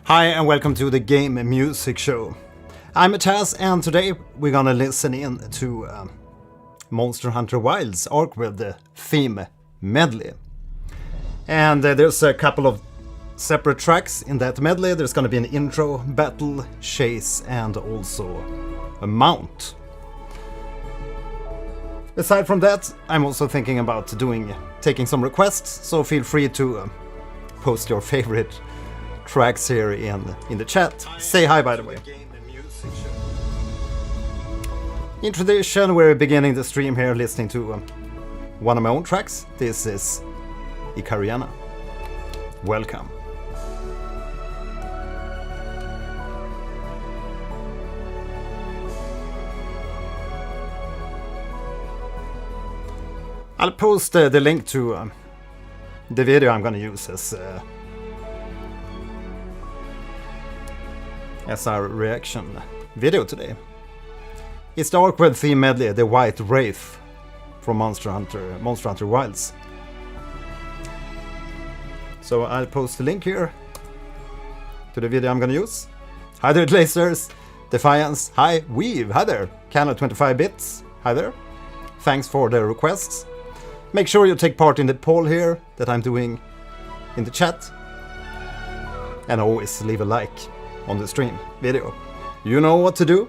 Hi and welcome to the Game Music Show. I'm Mattias and today we're gonna listen in to Monster Hunter Wilds Arkveld theme medley. And there's a couple of separate tracks in that medley. There's gonna be an intro, battle, chase and also a mount. Aside from that, I'm also thinking about taking some requests, so feel free to post your favorite tracks here in the chat. Say hi, by the way. In tradition, we're beginning the stream here listening to one of my own tracks. This is Icarienna. Welcome. I'll post the link to the video I'm gonna use as our reaction video today. It's the Arkveld theme medley, the White Wraith from Monster Hunter Wilds. So I'll post the link here to the video I'm gonna use. Hi there, Lasers, Defiance, hi, Weave, hi there, Canal 25 bits, hi there. Thanks for the requests. Make sure you take part in the poll here that I'm doing in the chat. And always leave a like on the stream video. You know what to do.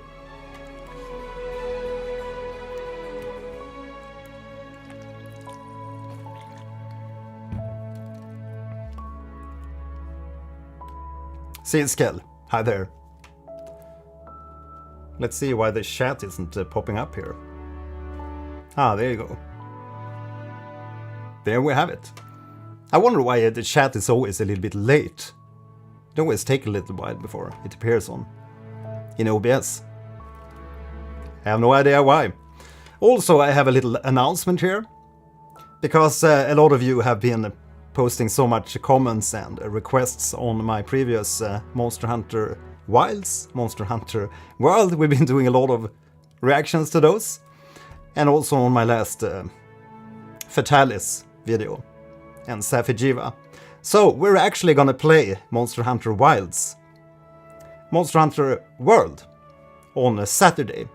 Silskel, hi there. Let's see why the chat isn't popping up here. Ah, there you go. There we have it. I wonder why the chat is always a little bit late. It always takes a little while before it appears in OBS. I have no idea why. Also, I have a little announcement here, because a lot of you have been posting so much comments and requests on my previous Monster Hunter Wilds, Monster Hunter World. We've been doing a lot of reactions to those, and also on my last Fatalis video and Safijiva. So we're actually gonna play Monster Hunter Wilds, Monster Hunter World on a Saturday.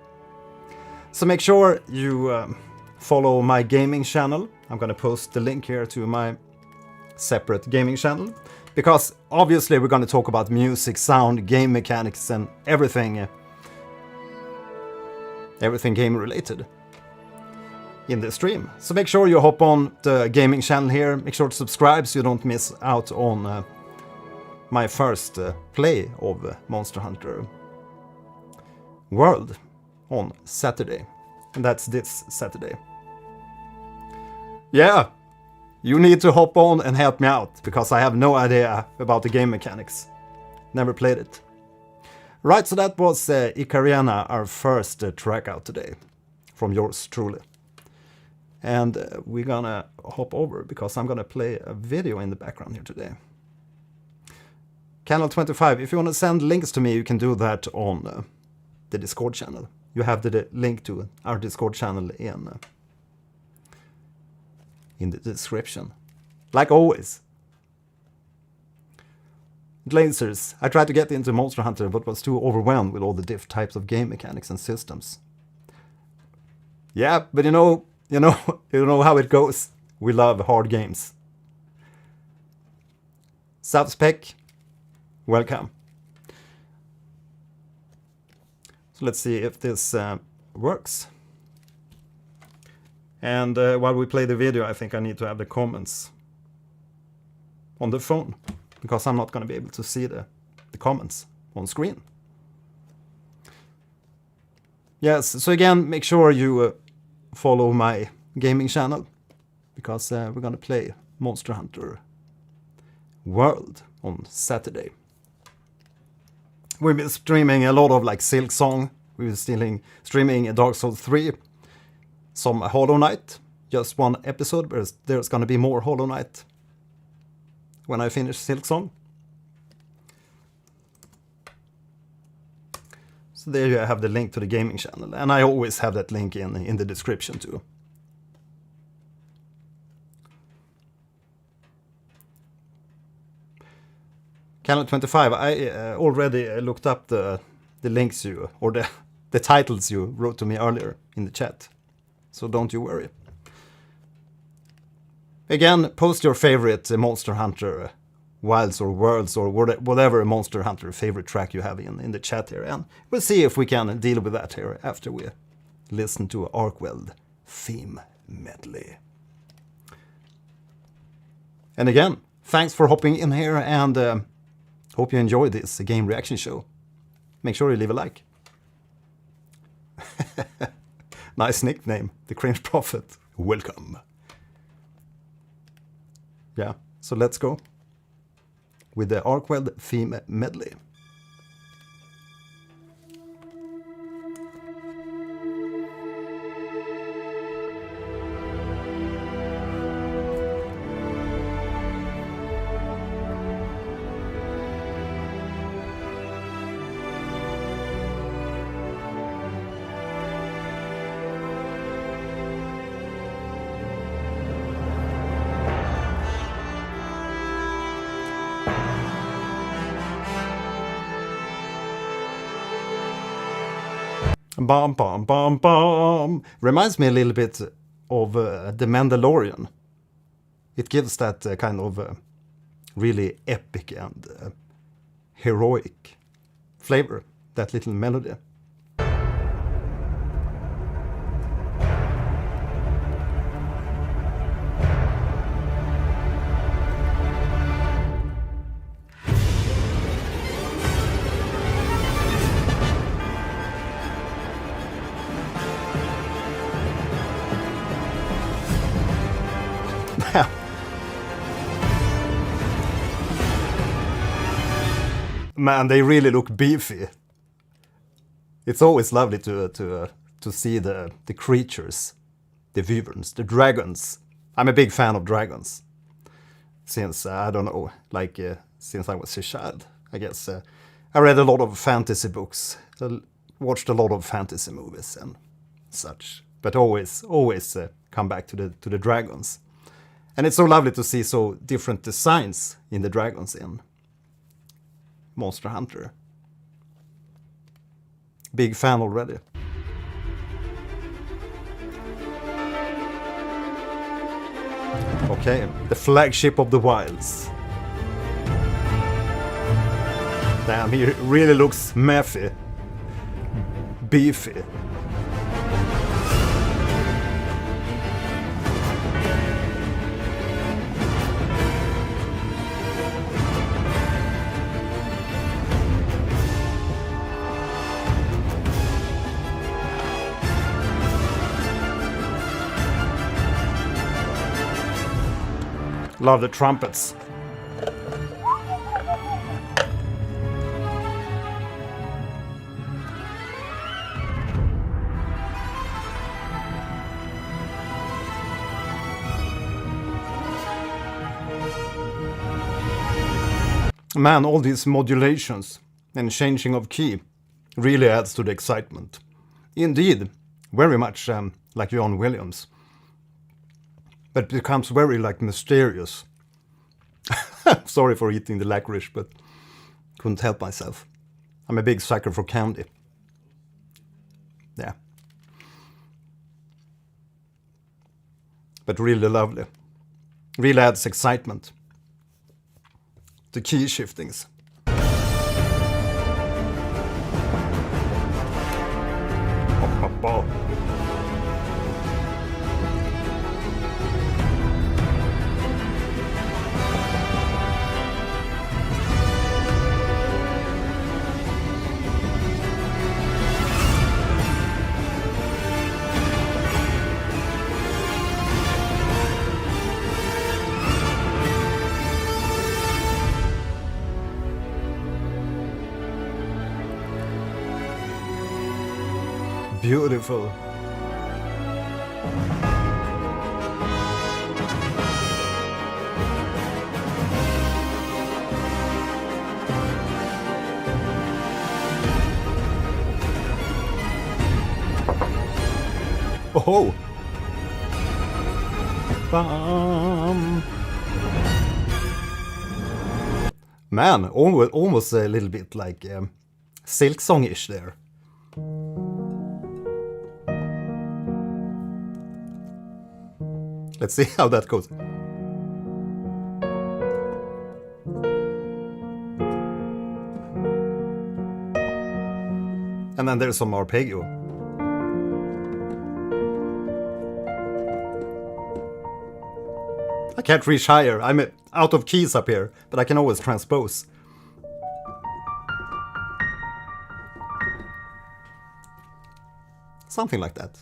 So make sure you follow my gaming channel. I'm gonna post the link here to my separate gaming channel, because obviously we're gonna talk about music, sound, game mechanics and everything game related in the stream. So make sure you hop on the gaming channel here, make sure to subscribe so you don't miss out on my first play of Monster Hunter World on Saturday. And that's this Saturday. Yeah, you need to hop on and help me out, because I have no idea about the game mechanics. Never played it. Right, so that was Icarienna, our first track out today, from yours truly. And we're gonna hop over, because I'm gonna play a video in the background here today. Canal 25, if you want to send links to me, you can do that on the Discord channel. You have the link to our Discord channel in the description. Like always. Lasers, I tried to get into Monster Hunter, but was too overwhelmed with all the different types of game mechanics and systems. Yeah, but you know how it goes. We love hard games. Subspec, welcome. So let's see if this works. And while we play the video, I think I need to have the comments on the phone, because I'm not going to be able to see the comments on screen. Yes, so again, make sure you follow my gaming channel, because we're gonna play Monster Hunter World on Saturday. We've been streaming a lot of like Silksong, we've been streaming Dark Souls 3, some Hollow Knight, just one episode, but there's gonna be more Hollow Knight when I finish Silksong. So there you have the link to the gaming channel, and I always have that link in the description too. Calendar 25, I already looked up the links you, or the titles you wrote to me earlier in the chat. So don't you worry. Again, post your favorite Monster Hunter Wilds or Worlds or whatever Monster Hunter favorite track you have in the chat here. And we'll see if we can deal with that here after we listen to Arkveld theme medley. And again, thanks for hopping in here, and hope you enjoyed this game reaction show. Make sure you leave a like. Nice nickname, the Cringe Prophet. Welcome. Yeah, so let's go with the Arkveld theme medley. Bum, bum, bum, bum. Reminds me a little bit of The Mandalorian. It gives that kind of really epic and heroic flavor, that little melody. Man, they really look beefy. It's always lovely to see the creatures, the wyverns, the dragons. I'm a big fan of dragons. Since, I don't know, like since I was a child, I guess. I read a lot of fantasy books, watched a lot of fantasy movies and such. But always come back to the dragons. And it's so lovely to see so different designs in the dragons in Monster Hunter. Big fan already. Okay, the flagship of the wilds. Damn, he really looks methy. Beefy. Love the trumpets. Man, all these modulations and changing of key really adds to the excitement. Indeed, very much like John Williams. But it becomes very like mysterious. Sorry for eating the licorice, but couldn't help myself. I'm a big sucker for candy. Yeah. But really lovely. Really adds excitement. The key shiftings. Beautiful. Oh. Man, almost a little bit like Silk Song-ish there. Let's see how that goes. And then there's some arpeggio. I can't reach higher. I'm out of keys up here, but I can always transpose. Something like that.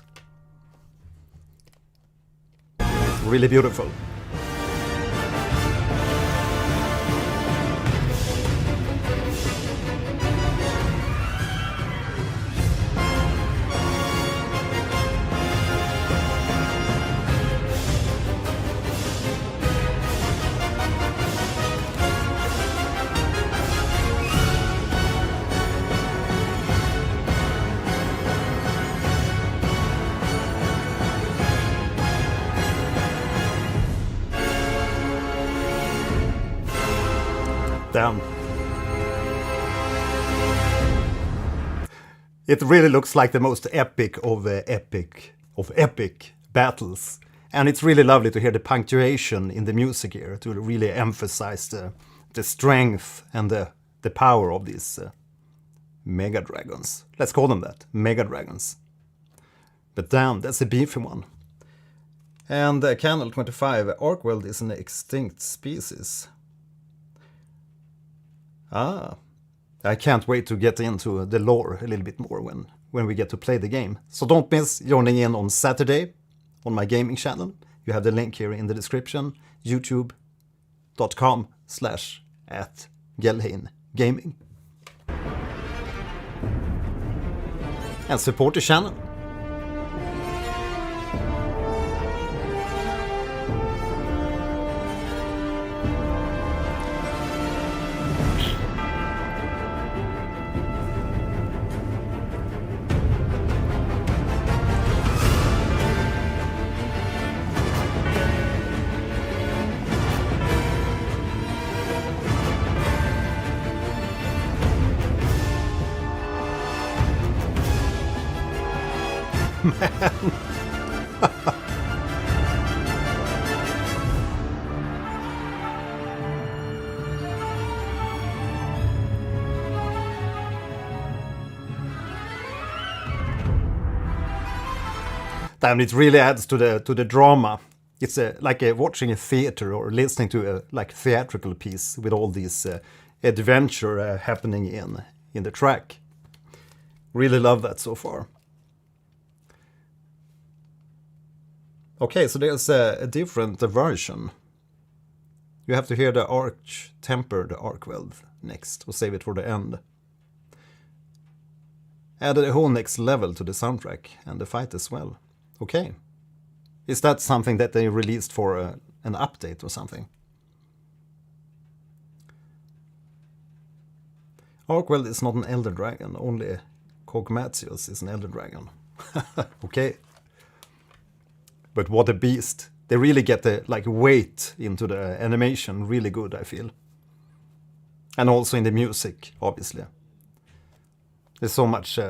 Really beautiful. Damn. It really looks like the most epic of epic battles. And it's really lovely to hear the punctuation in the music here to really emphasize the strength and the power of these mega dragons. Let's call them that, mega dragons. But damn, that's a beefy one. And Channel 25, Arkveld is an extinct species. Ah, I can't wait to get into the lore a little bit more when we get to play the game. So don't miss joining in on Saturday on my gaming channel. You have the link here in the description, youtube.com/@gelheingaming. And support the channel. Damn, it really adds to the drama. It's like watching a theater or listening to a theatrical piece with all these adventure happening in the track. Really love that so far. Okay, so there's a different version. You have to hear the Arch-tempered Arkveld next, or save it for the end. Added a whole next level to the soundtrack and the fight as well. Okay. Is that something that they released for an update or something? Arkveld is not an elder dragon, only Gogmazios is an elder dragon. Okay. But what a beast. They really get the weight into the animation really good, I feel. And also in the music, obviously. There's so much...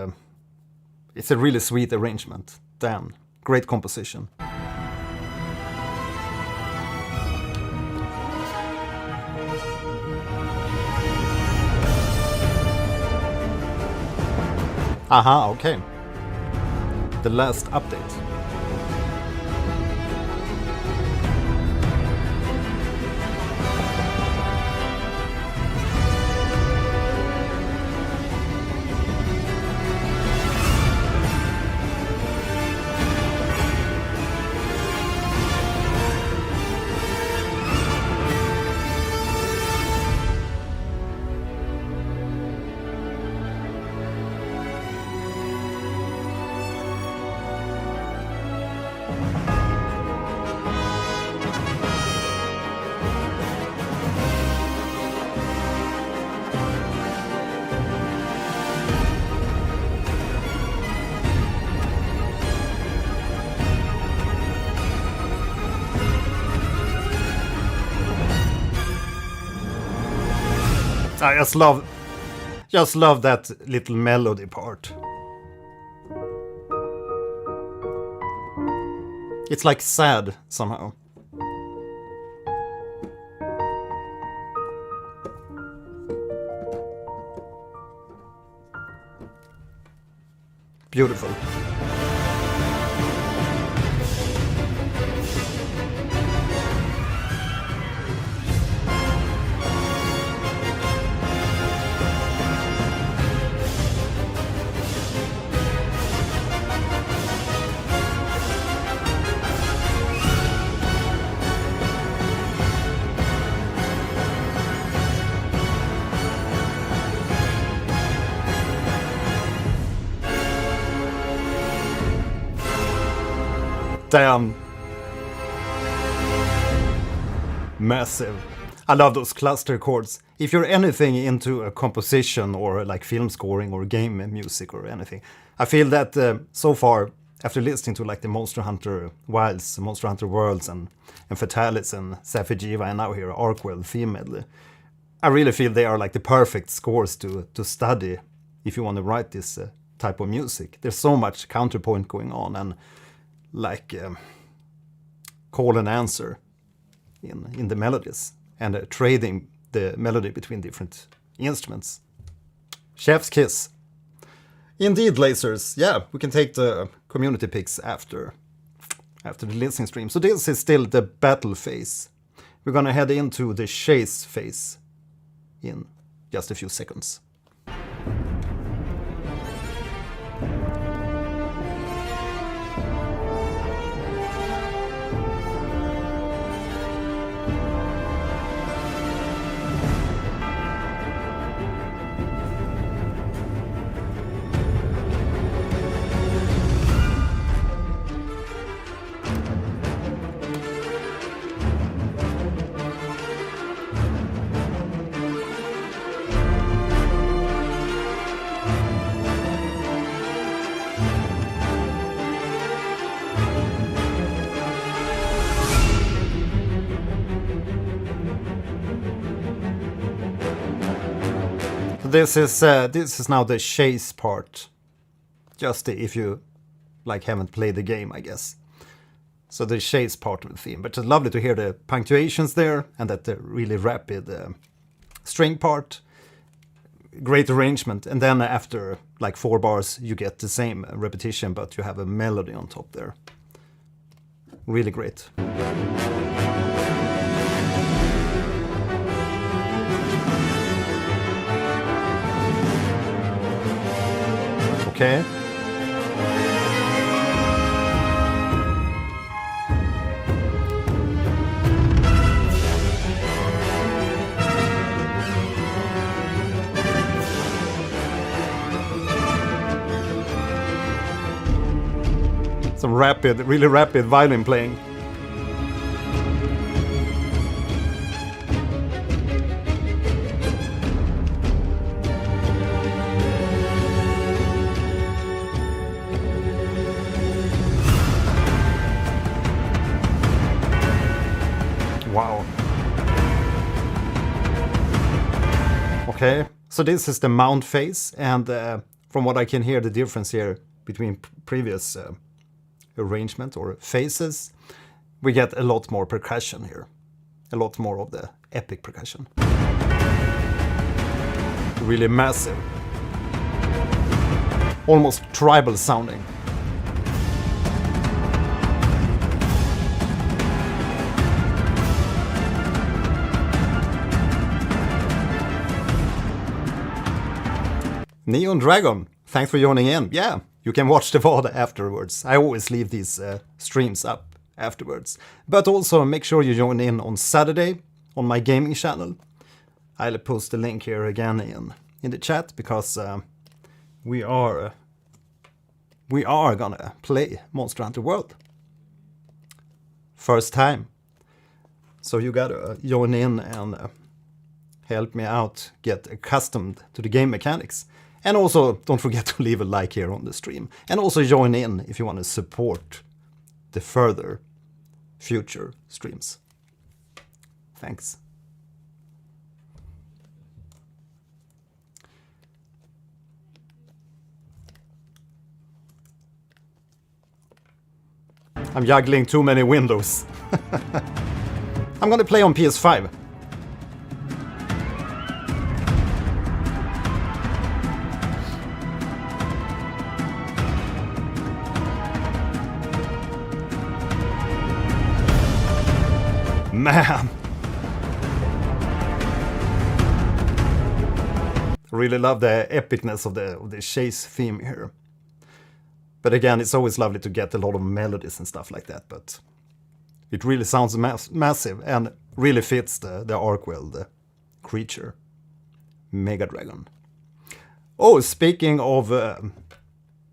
it's a really sweet arrangement. Damn. Great composition. Aha, okay. The last update. I just love that little melody part. It's like sad somehow. Beautiful. Damn. Massive. I love those cluster chords. If you're anything into a composition or like film scoring or game music or anything, I feel that so far, after listening to like the Monster Hunter Wilds, Monster Hunter Worlds and Fatalis and Safijiva and now here Arkveld theme medley, I really feel they are like the perfect scores to study if you want to write this type of music. There's so much counterpoint going on and like call and answer in the melodies and trading the melody between different instruments. Chef's kiss. Indeed, lasers. Yeah, we can take the community picks after the listening stream. So this is still the battle phase. We're gonna head into the chase phase in just a few seconds. This is now the chase part. Just if you like haven't played the game, I guess. So the chase part of the theme. But it's lovely to hear the punctuations there and that the really rapid string part. Great arrangement. And then after like 4 bars you get the same repetition but you have a melody on top there. Really great. Okay. Some rapid, really rapid violin playing. Wow. Okay, so this is the mount phase, and from what I can hear, the difference here between previous arrangement or phases, we get a lot more percussion here. A lot more of the epic percussion. Really massive. Almost tribal sounding. Neon Dragon, thanks for joining in. Yeah, you can watch the VOD afterwards. I always leave these streams up afterwards. But also make sure you join in on Saturday on my gaming channel. I'll post the link here again in the chat because we are gonna play Monster Hunter World. First time. So you gotta join in and help me out, get accustomed to the game mechanics. And also, don't forget to leave a like here on the stream. And also join in if you want to support the further future streams. Thanks. I'm juggling too many windows. I'm gonna play on PS5. Man! Really love the epicness of the chase theme here. But again, it's always lovely to get a lot of melodies and stuff like that, but it really sounds massive and really fits the Arkveld creature. Mega Dragon. Oh, speaking of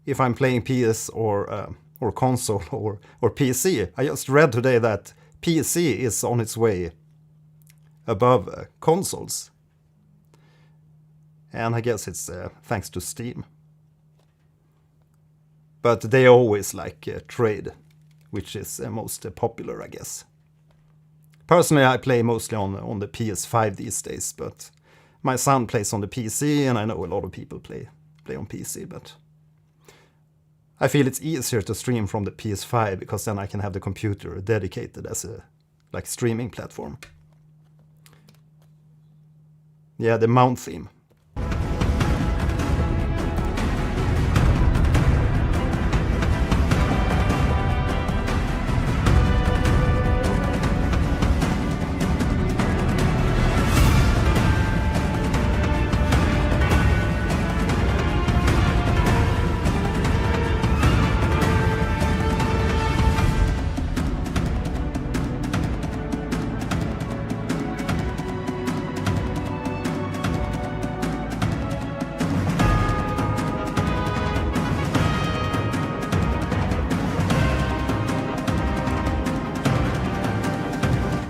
if I'm playing PS or console or PC, I just read today that PC is on its way above consoles. And I guess it's thanks to Steam. But they always like trade, which is most popular, I guess. Personally, I play mostly on the PS5 these days, but my son plays on the PC, and I know a lot of people play on PC, but I feel it's easier to stream from the PS5 because then I can have the computer dedicated as a streaming platform. Yeah, the mount theme.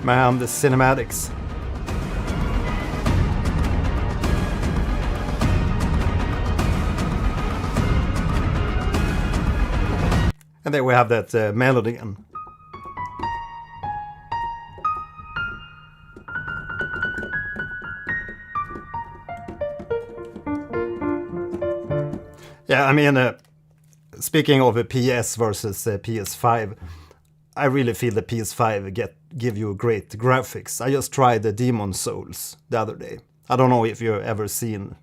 Man, the cinematics. And there we have that melody again. Yeah, I mean, speaking of a PS versus PS5, I really feel the PS5 give you great graphics. I just tried the Demon Souls the other day. I don't know if you've ever seen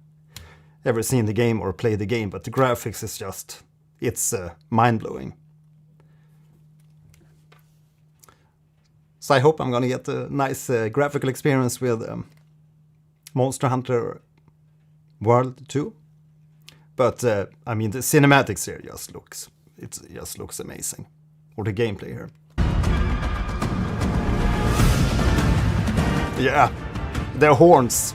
the game or played the game, but the graphics is just, it's mind-blowing. So I hope I'm gonna get a nice graphical experience with Monster Hunter World 2. But I mean, the cinematics here just looks amazing. Or the gameplay here. Yeah, their horns.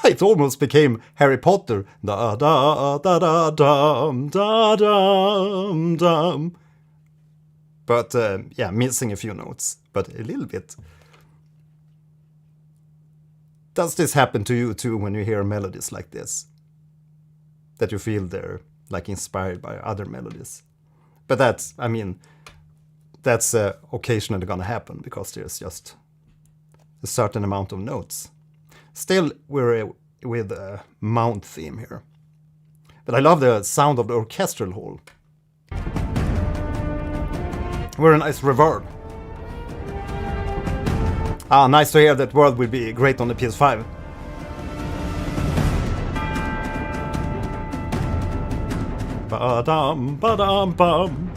It almost became Harry Potter. Da da da da dum da dum dum. But yeah, missing a few notes, but a little bit. Does this happen to you too when you hear melodies like this? That you feel they're like inspired by other melodies? But that's, I mean, that's occasionally gonna happen because there's just a certain amount of notes. Still, we're with a mount theme here. But I love the sound of the orchestral hall. We're a nice reverb. Ah, nice to hear that World will be great on the PS5. Ba-dum, ba-dum, bum.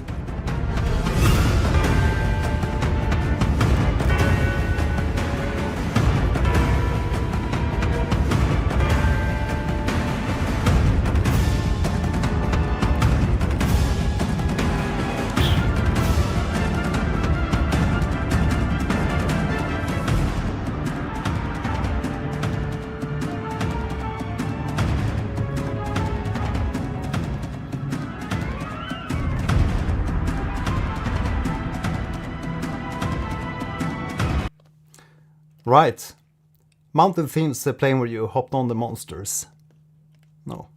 Right. Mountain themes playing where you hopped on the monsters. No.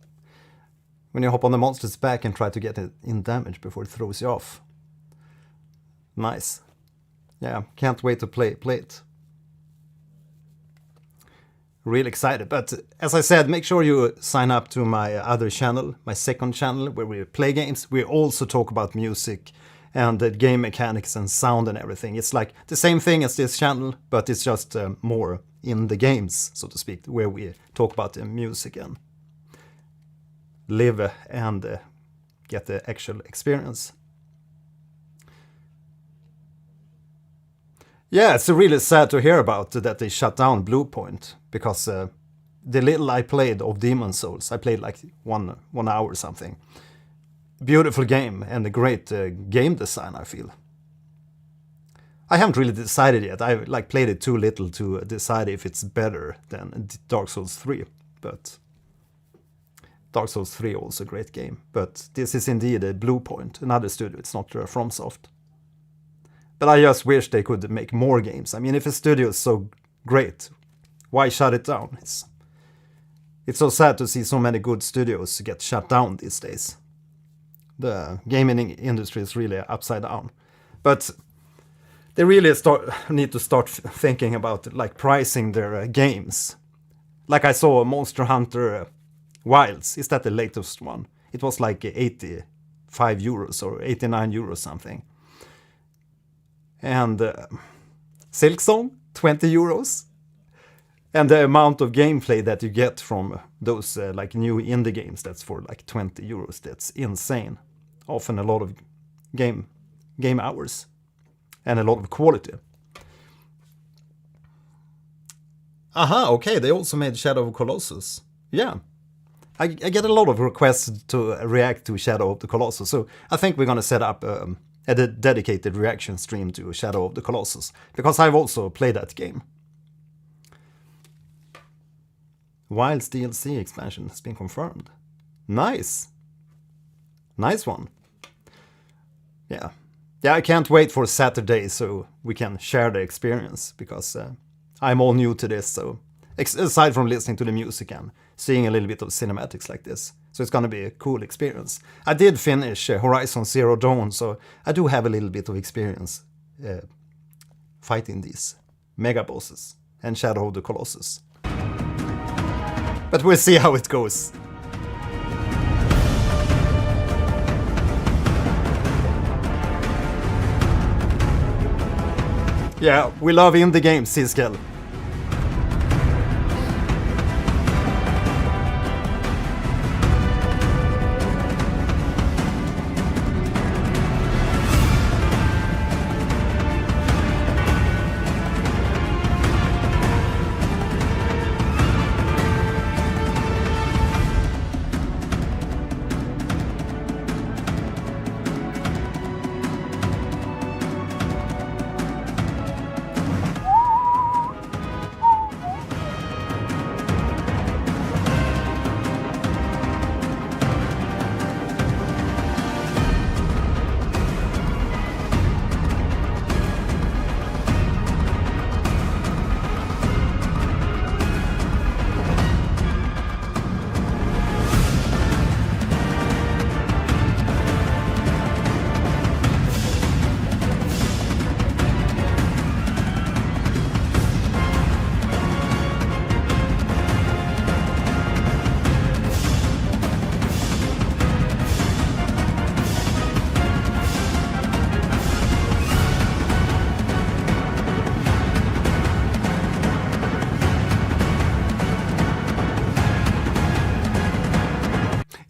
When you hop on the monster's back and try to get it in damage before it throws you off. Nice. Yeah, can't wait to play it. Really excited, but as I said, make sure you sign up to my other channel, my second channel, where we play games. We also talk about music and the game mechanics and sound and everything. It's like the same thing as this channel, but it's just more in the games, so to speak, where we talk about the music and live and get the actual experience. Yeah, it's really sad to hear about that they shut down Bluepoint, because the little I played of Demon's Souls, I played like one hour or something. Beautiful game and a great game design, I feel. I haven't really decided yet. I like played it too little to decide if it's better than Dark Souls 3, but Dark Souls 3 also a great game. But this is indeed a Bluepoint, another studio. It's not FromSoft. But I just wish they could make more games. I mean, if a studio is so great, why shut it down? It's so sad to see so many good studios get shut down these days. The gaming industry is really upside down. But they really need to start thinking about like pricing their games. Like I saw Monster Hunter Wilds. Is that the latest one? It was like 85 euros or 89 euros something. And Silksong, 20 euros. And the amount of gameplay that you get from those like new indie games, that's for like 20 euros. That's insane. Often a lot of game hours and a lot of quality. Aha, okay, they also made Shadow of the Colossus. Yeah. I get a lot of requests to react to Shadow of the Colossus, so I think we're gonna set up a dedicated reaction stream to Shadow of the Colossus, because I've also played that game. Wilds DLC expansion has been confirmed. Nice. Nice one. Yeah. Yeah, I can't wait for Saturday so we can share the experience, because I'm all new to this, so aside from listening to the music and seeing a little bit of cinematics like this. So it's gonna be a cool experience. I did finish Horizon Zero Dawn, so I do have a little bit of experience fighting these mega bosses and Shadow of the Colossus. But we'll see how it goes. Yeah, we love indie games, Siskel.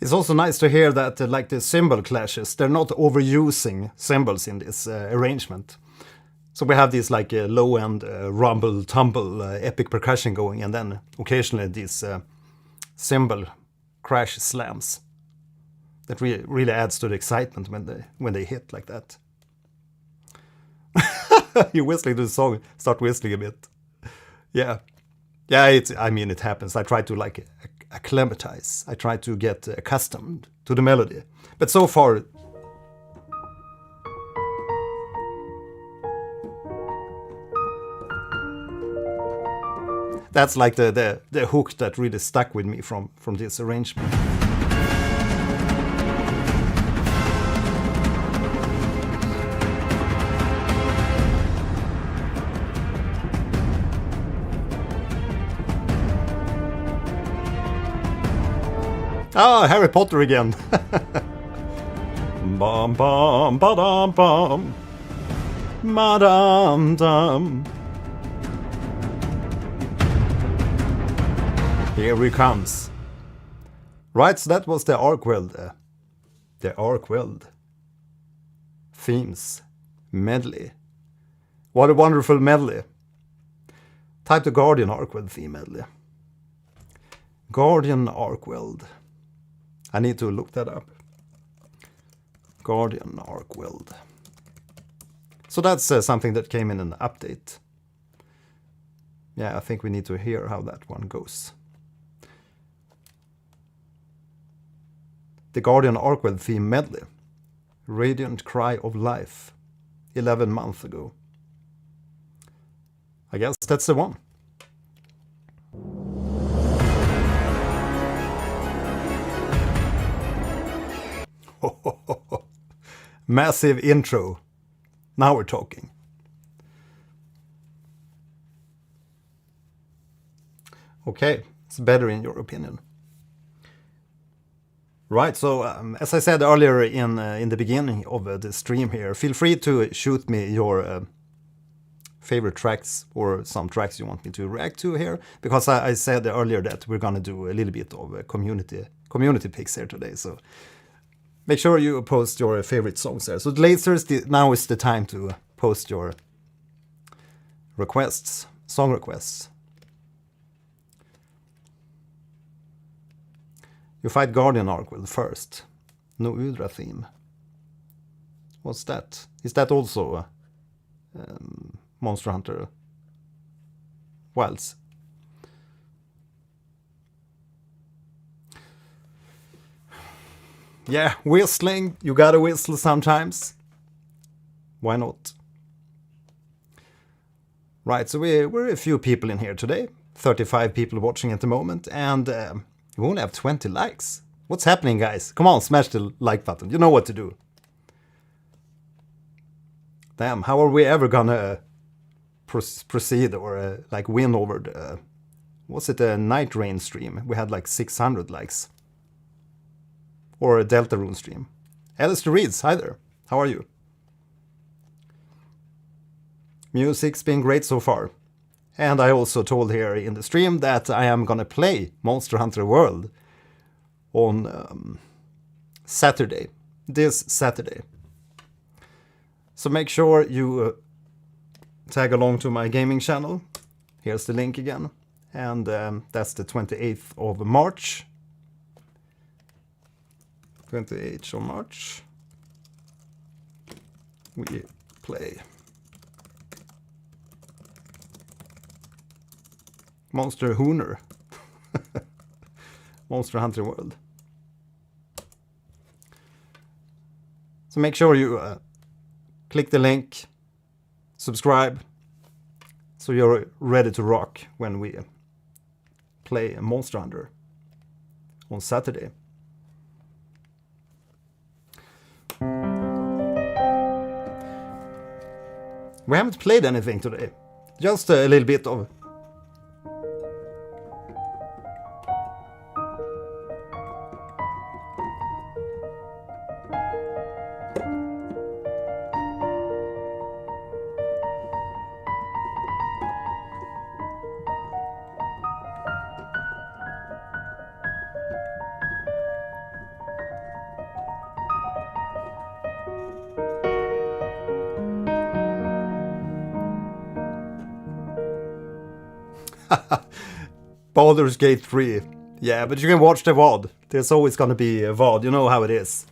It's also nice to hear that like the cymbal clashes, they're not overusing cymbals in this arrangement. So we have this like low-end rumble, tumble, epic percussion going, and then occasionally these cymbal crash slams. That really adds to the excitement when they hit like that. You're whistling to the song, start whistling a bit. Yeah. Yeah, I mean, it happens. I try to like acclimatize. I try to get accustomed to the melody. But so far... That's like the hook that really stuck with me from this arrangement. Ah, Harry Potter again. Bum bum ba-dum bum. Madam dum. Here he comes. Right, so that was the Arkveld. The Arkveld themes medley. What a wonderful medley. Type the Guardian Arkveld theme medley. Guardian Arkveld. I need to look that up. Guardian Arkveld. So that's something that came in an update. Yeah, I think we need to hear how that one goes. The Guardian Arkveld theme medley. Radiant Cry of Life. 11 months ago. I guess that's the one. Massive intro. Now we're talking. Okay, it's better in your opinion. Right, so as I said earlier in the beginning of the stream here, feel free to shoot me your favorite tracks or some tracks you want me to react to here, because I said earlier that we're gonna do a little bit of community picks here today. So make sure you post your favorite songs there. So now is the time to post your requests, song requests. You fight Guardian Arkveld first. No Udra theme. What's that? Is that also Monster Hunter Wilds? Yeah, whistling. You gotta whistle sometimes. Why not? Right, so we're a few people in here today. 35 people watching at the moment, and we only have 20 likes. What's happening, guys? Come on, smash the like button. You know what to do. Damn, how are we ever gonna proceed or like win over the... was it a Night Rain stream? We had like 600 likes. Or a Deltarune stream. Alistair Reeds, hi there. How are you? Music's been great so far. And I also told here in the stream that I am gonna play Monster Hunter World on Saturday. This Saturday. So make sure you tag along to my gaming channel. Here's the link again. And that's the 28th of March. 28th of March. We play Monster Hooner. Monster Hunter World. So make sure you click the link, subscribe, so you're ready to rock when we play Monster Hunter on Saturday. We haven't played anything today, just a little bit of Baldur's Gate 3. Yeah, but you can watch the VOD. There's always gonna be a VOD, you know how it is.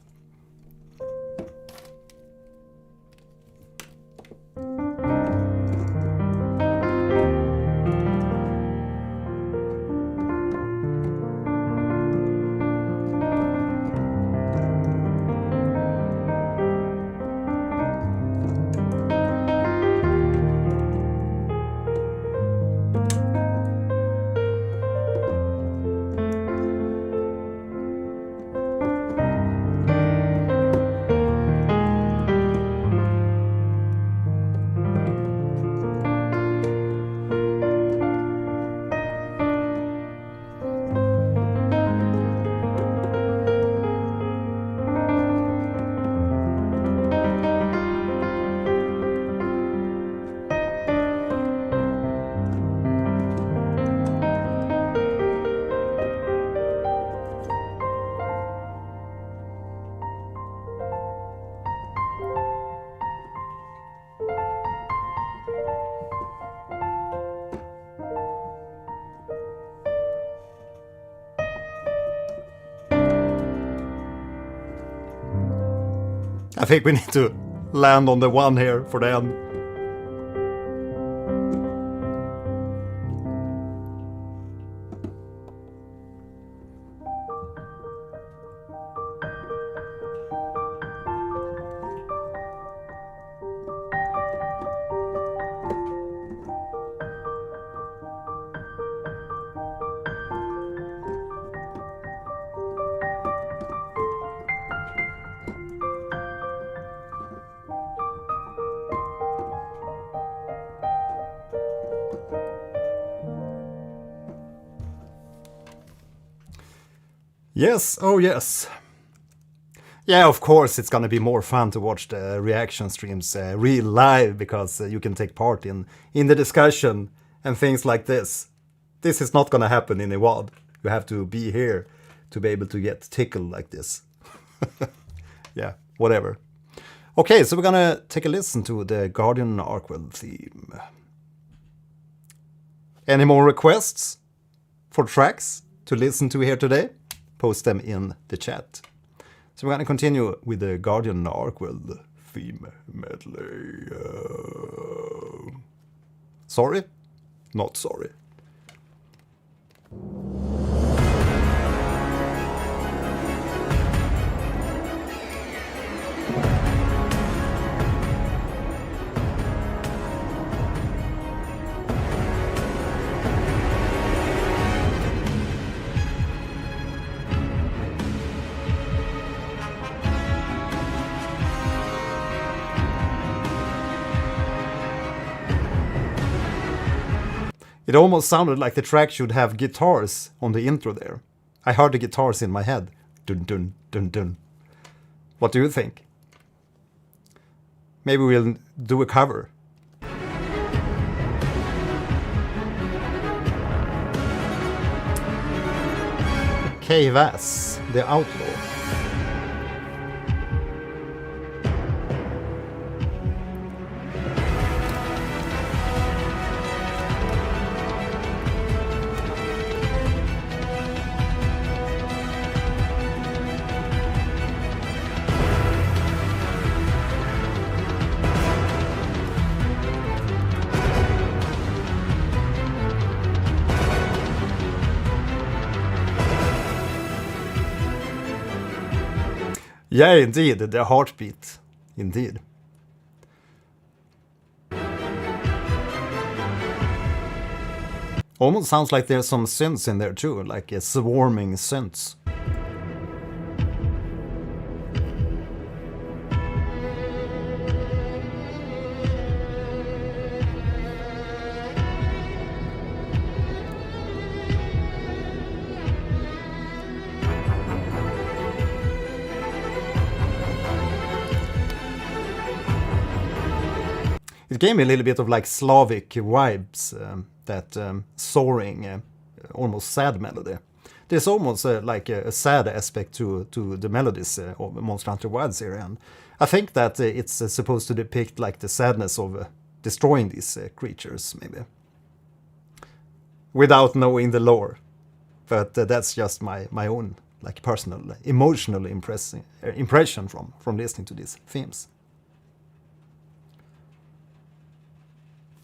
I think we need to land on the one here for the end. Yes, oh yes. Yeah, of course it's gonna be more fun to watch the reaction streams real live, because you can take part in the discussion and things like this. This is not gonna happen in a WAD. You have to be here to be able to get tickled like this. Yeah, whatever. Okay, so we're gonna take a listen to the Guardian Arkveld theme. Any more requests for tracks to listen to here today? Post them in the chat. So we're going to continue with the Guardian Arkveld theme medley. Sorry? Not sorry. It almost sounded like the track should have guitars on the intro there. I heard the guitars in my head. Dun dun dun dun. What do you think? Maybe we'll do a cover. K-Vass, the Outlaw. Yeah, indeed, the heartbeat. Indeed. Almost sounds like there's some synths in there too, like a swarming synths. It gave me a little bit of like Slavic vibes, that soaring, almost sad melody. There's almost like a sad aspect to the melodies of Monster Hunter Wilds series, and I think that it's supposed to depict like the sadness of destroying these creatures, maybe. Without knowing the lore. But that's just my own like personal, emotional impression from listening to these themes.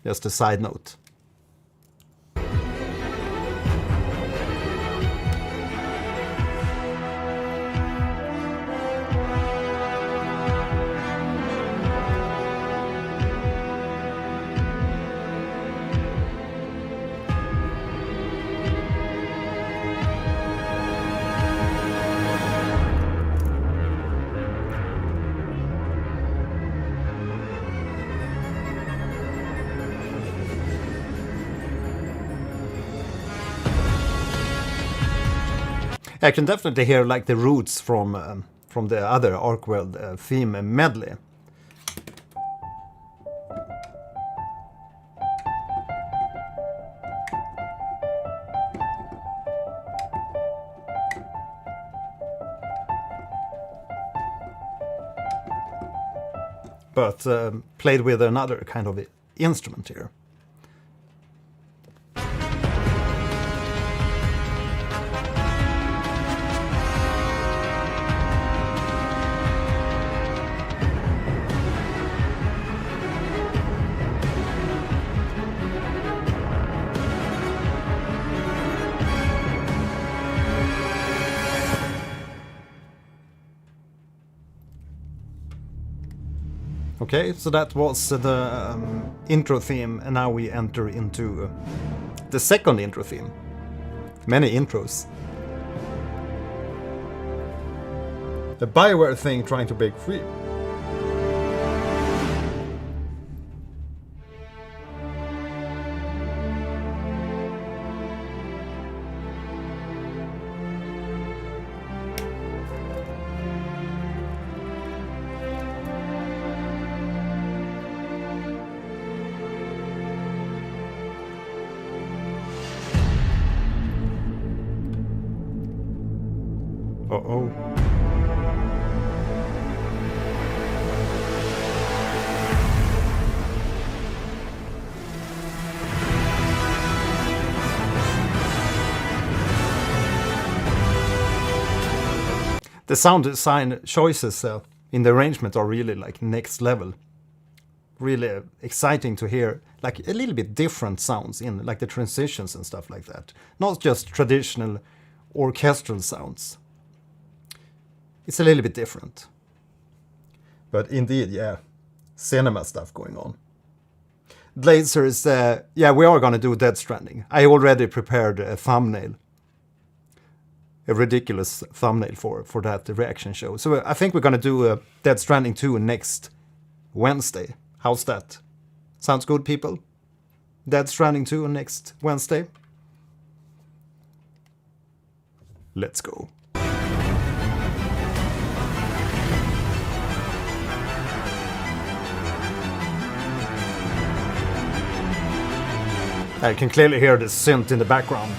Just a side note. I can definitely hear like the roots from the other Arkveld theme medley. But played with another kind of instrument here. Okay, so that was the intro theme, and now we enter into the second intro theme. Many intros. The Bioware thing trying to break free. Uh-oh. The sound design choices in the arrangement are really like next level. Really exciting to hear, like a little bit different sounds in like the transitions and stuff like that. Not just traditional orchestral sounds. It's a little bit different. But indeed, yeah, cinema stuff going on. Lasers, yeah, we are gonna do Death Stranding. I already prepared a thumbnail. A ridiculous thumbnail for that reaction show. So I think we're gonna do Death Stranding 2 next Wednesday. How's that? Sounds good, people? Death Stranding 2 next Wednesday? Let's go. I can clearly hear the synth in the background.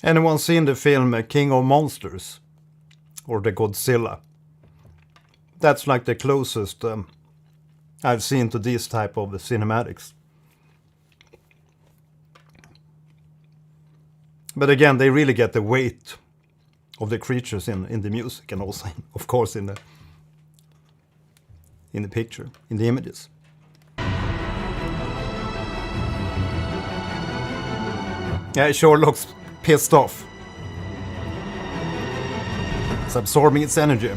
Anyone seen the film King of Monsters? Or the Godzilla? That's like the closest I've seen to this type of cinematics. But again, they really get the weight of the creatures in the music, and also, of course, in the picture, in the images. Yeah, it sure looks pissed off. It's absorbing its energy.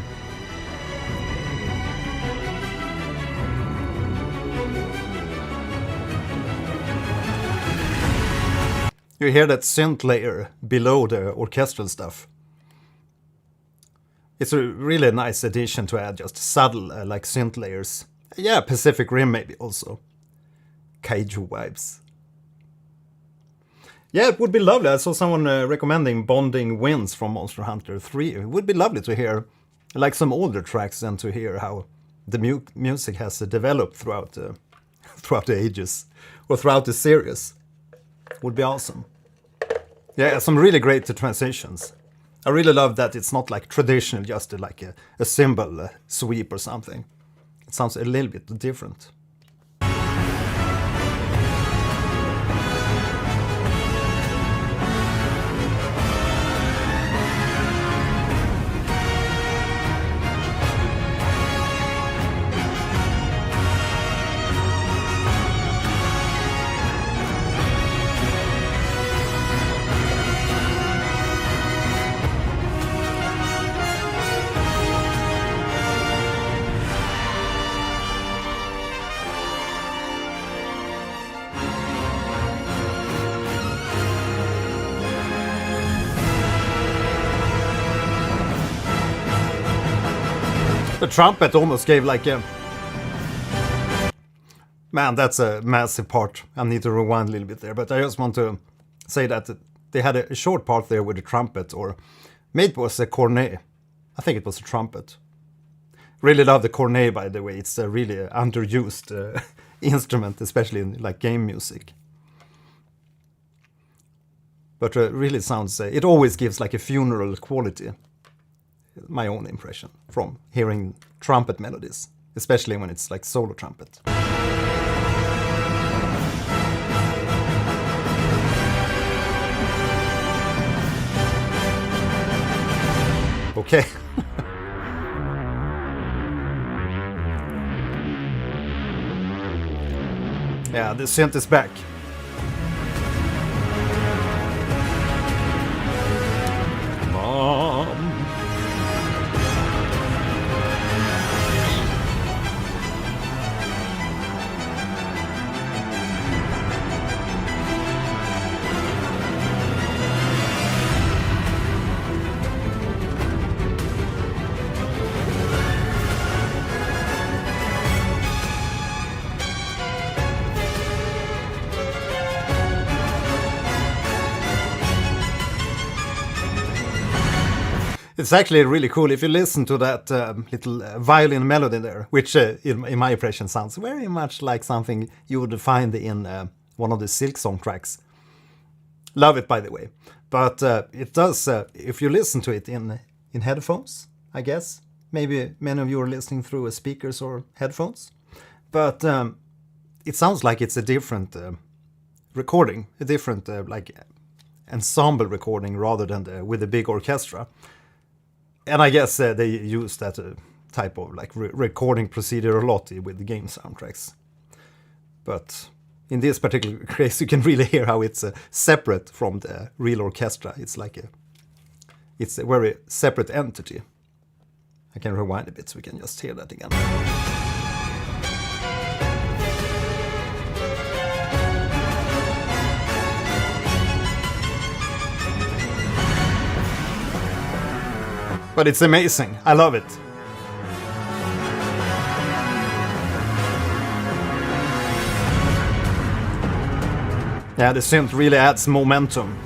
You hear that synth layer below the orchestral stuff. It's a really nice addition to add just subtle like synth layers. Yeah, Pacific Rim maybe also. Kaiju vibes. Yeah, it would be lovely. I saw someone recommending Bonding Winds from Monster Hunter 3. It would be lovely to hear like some older tracks and to hear how the music has developed throughout the ages or throughout the series. Would be awesome. Yeah, some really great transitions. I really love that it's not like traditional, just like a cymbal sweep or something. It sounds a little bit different. The trumpet almost gave like a... Man, that's a massive part. I need to rewind a little bit there, but I just want to say that they had a short part there with a trumpet, or maybe it was a cornet. I think it was a trumpet. Really love the cornet, by the way. It's a really underused instrument, especially in like game music. But really sounds, it always gives like a funeral quality. My own impression from hearing trumpet melodies, especially when it's like solo trumpet. Okay. Yeah, the synth is back. Mom. It's actually really cool if you listen to that little violin melody there, which in my impression sounds very much like something you would find in one of the Silk Song tracks. Love it, by the way. But it does, if you listen to it in headphones, I guess. Maybe many of you are listening through speakers or headphones. But it sounds like it's a different recording, a different like ensemble recording rather than with a big orchestra. And I guess they use that type of like recording procedure a lot with the game soundtracks. But in this particular case, you can really hear how it's separate from the real orchestra. It's like it's a very separate entity. I can rewind a bit so we can just hear that again. But it's amazing. I love it. Yeah, the synth really adds momentum.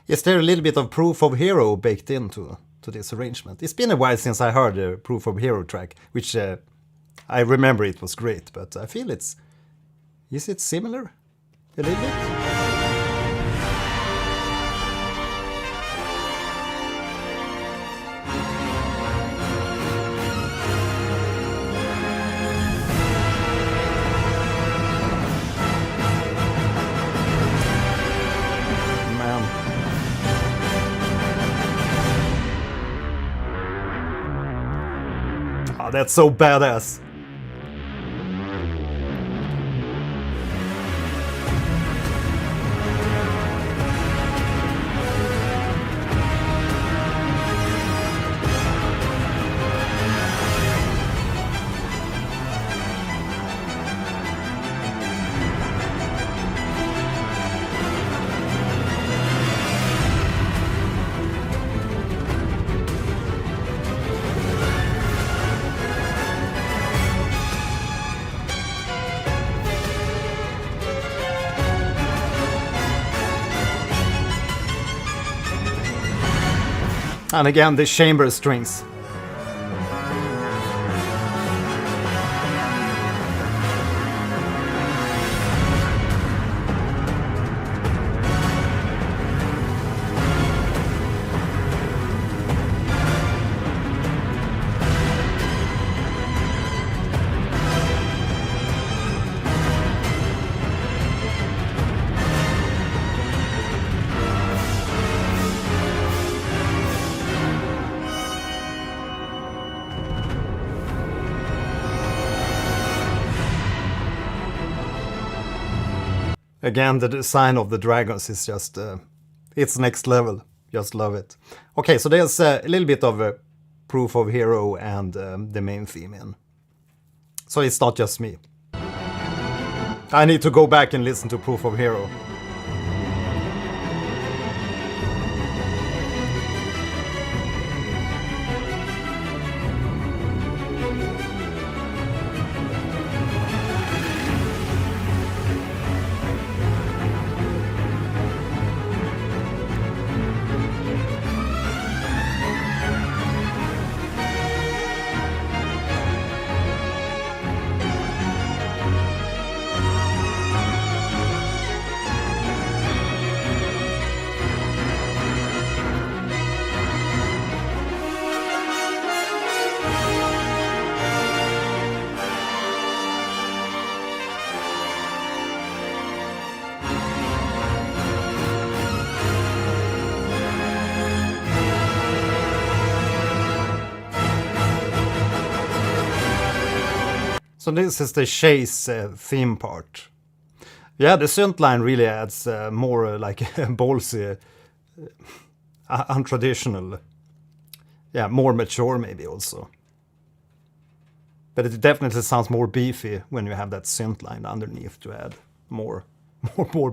Is there a little bit of Proof of Hero baked into this arrangement? It's been a while since I heard the Proof of Hero track, which I remember it was great, but I feel is it similar? A little bit? That's so badass. And again, the chamber strings. Again, the design of the dragons is just, it's next level. Just love it. Okay, so there's a little bit of a proof of hero and the main theme in. So it's not just me. I need to go back and listen to Proof of Hero. So this is the chase theme part. Yeah, the synth line really adds more like ballsy, untraditional, yeah, more mature maybe also. But it definitely sounds more beefy when you have that synth line underneath to add more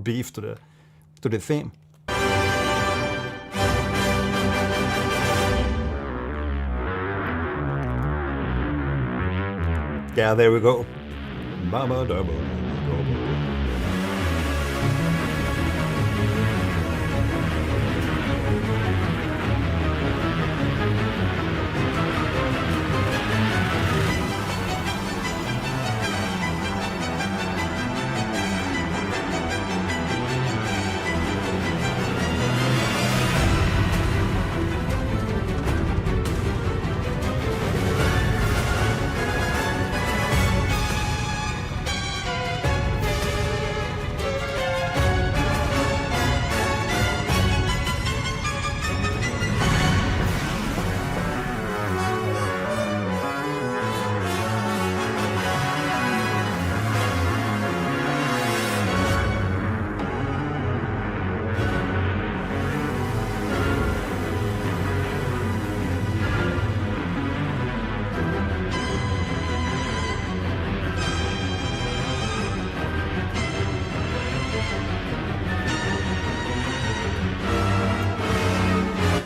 beef to the theme. Yeah, there we go. Mama double.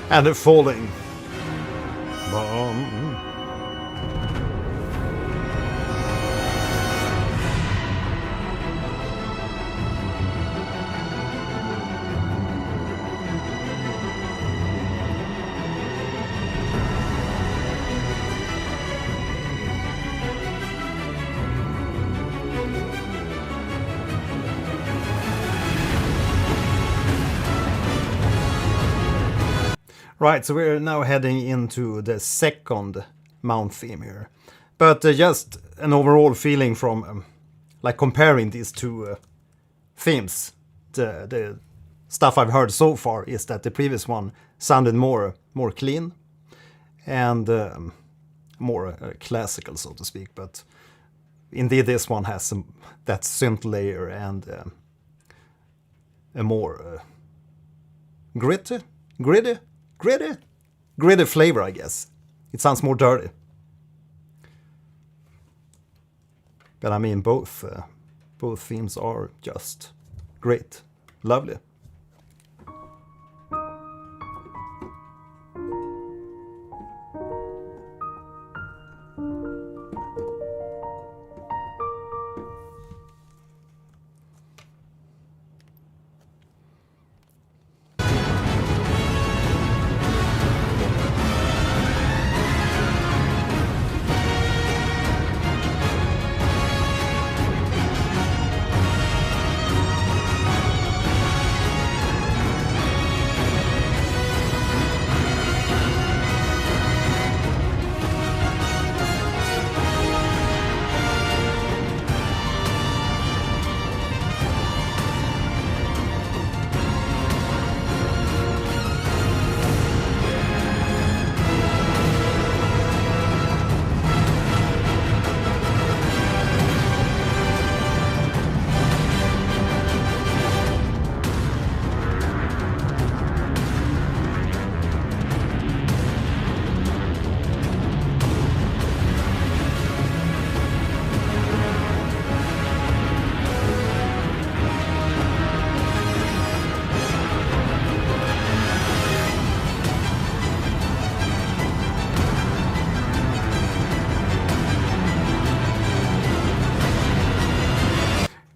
And the falling. Right, so we're now heading into the second mount theme here. But just an overall feeling from like comparing these two themes. The stuff I've heard so far is that the previous one sounded more clean and more classical, so to speak. But indeed, this one has that synth layer and a more gritty flavor, I guess. It sounds more dirty. But I mean, both themes are just great, lovely.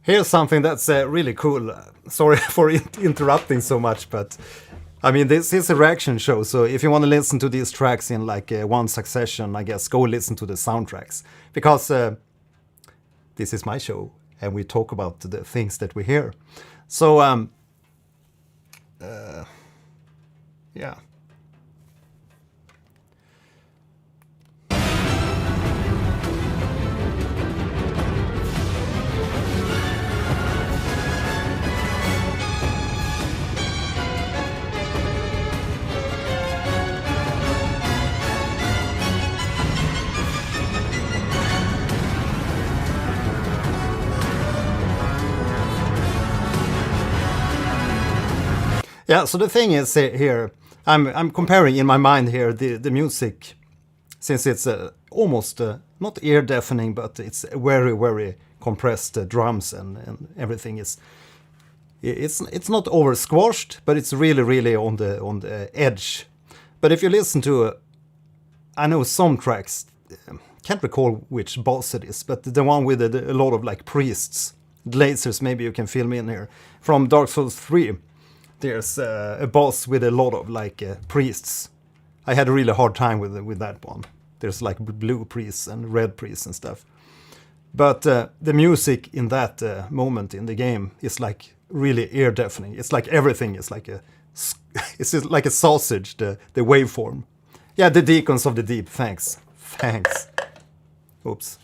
Here's something that's really cool. Sorry for interrupting so much, but I mean, this is a reaction show, so if you want to listen to these tracks in like one succession, I guess go listen to the soundtracks. Because this is my show, and we talk about the things that we hear. So, yeah. Yeah, so the thing is here, I'm comparing in my mind here the music, since it's almost not ear deafening, but it's very, very compressed drums and everything is. It's not over squashed, but it's really, really on the edge. But if you listen to, I know some tracks, can't recall which boss it is, but the one with a lot of like priests, lasers, maybe you can fill me in here, from Dark Souls 3. There's a boss with a lot of like priests. I had a really hard time with that one. There's like blue priests and red priests and stuff. But the music in that moment in the game is like really ear deafening. It's like everything is like it's just like a sausage, the waveform. Yeah, the Deacons of the Deep, thanks. Oops.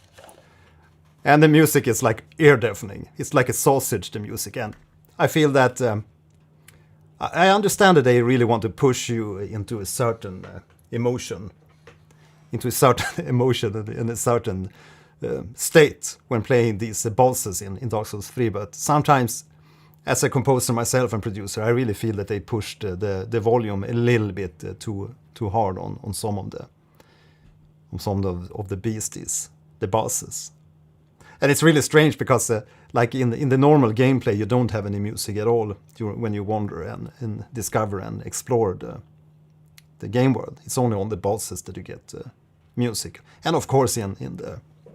And the music is like ear deafening. It's like a sausage, the music. And I feel that I understand that they really want to push you into a certain emotion, and a certain state when playing these bosses in Dark Souls 3. But sometimes, as a composer myself and producer, I really feel that they pushed the volume a little bit too hard on some of the beasties, the bosses. And it's really strange because like in the normal gameplay, you don't have any music at all when you wander and discover and explore the game world. It's only on the bosses that you get music. And of course in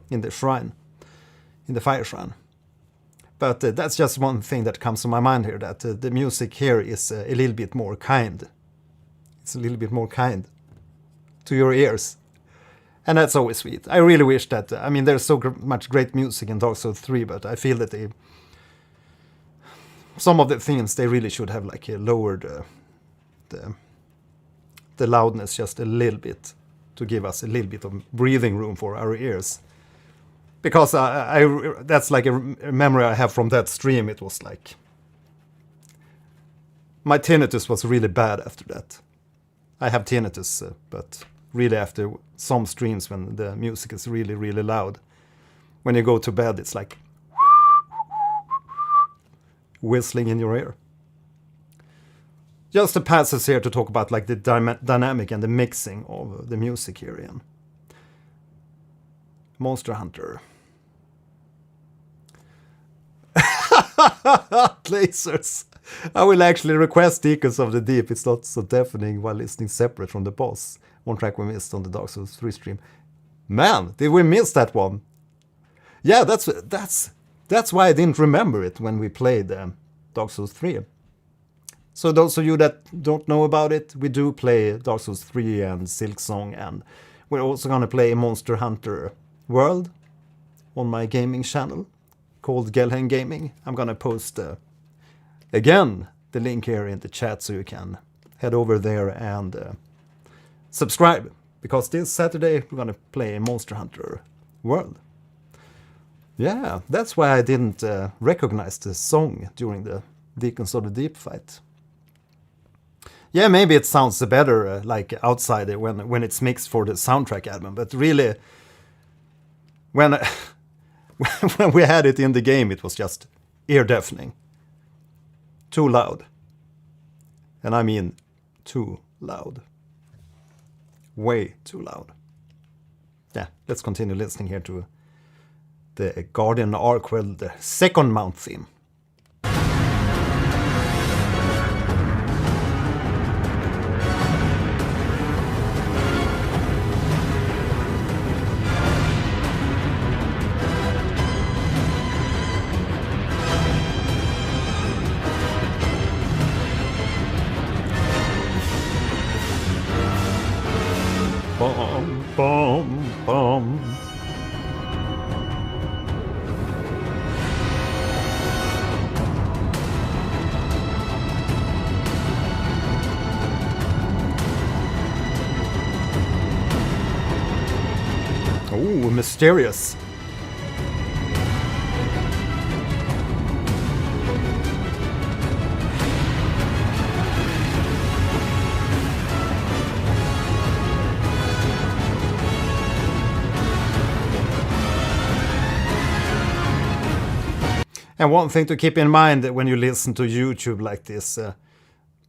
the shrine, in the fire shrine. But that's just one thing that comes to my mind here, that the music here is a little bit more kind. It's a little bit more kind to your ears. And that's always sweet. I really wish that, I mean, there's so much great music in Dark Souls 3, but I feel that some of the themes, they really should have like lowered the loudness just a little bit to give us a little bit of breathing room for our ears. Because that's like a memory I have from that stream. It was like, my tinnitus was really bad after that. I have tinnitus, but really after some streams when the music is really, really loud. When you go to bed, it's like whistling in your ear. Just a passage here to talk about like the dynamic and the mixing of the music here in Monster Hunter. Lasers! I will actually request Deacons of the Deep. It's not so deafening while listening separate from the boss. One track we missed on the Dark Souls 3 stream. Man, did we miss that one? Yeah, that's why I didn't remember it when we played Dark Souls 3. So those of you that don't know about it, we do play Dark Souls 3 and Silksong, and we're also going to play Monster Hunter World on my gaming channel called Gelhen Gaming. I'm going to post again the link here in the chat so you can head over there and subscribe, because this Saturday we're going to play Monster Hunter World. Yeah, that's why I didn't recognize the song during the Deacons of the Deep fight. Yeah, maybe it sounds better like outside when it's mixed for the soundtrack album, but really, when when we had it in the game, it was just ear deafening. Too loud. And I mean too loud. Way too loud. Yeah, let's continue listening here to the Guardian Arkveld, the second mount theme. Bum, bum. Ooh, mysterious. And one thing to keep in mind when you listen to YouTube like this,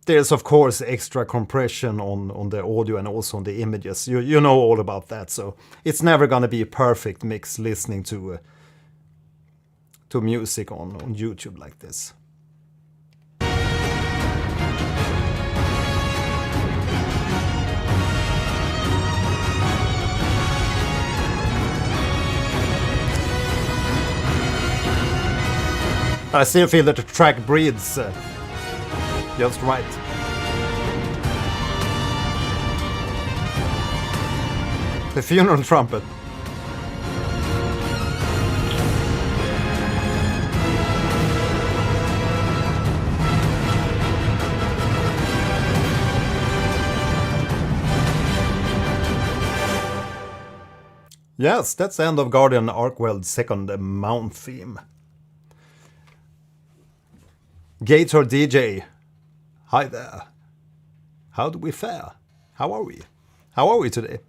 there's of course extra compression on the audio and also on the images. You know all about that, so it's never gonna be a perfect mix listening to music on YouTube like this. I still feel that the track breathes just right. The funeral trumpet. Yes, that's the end of Guardian Arkveld's second mount theme. Gator DJ. Hi there. How do we fare? How are we? How are we today?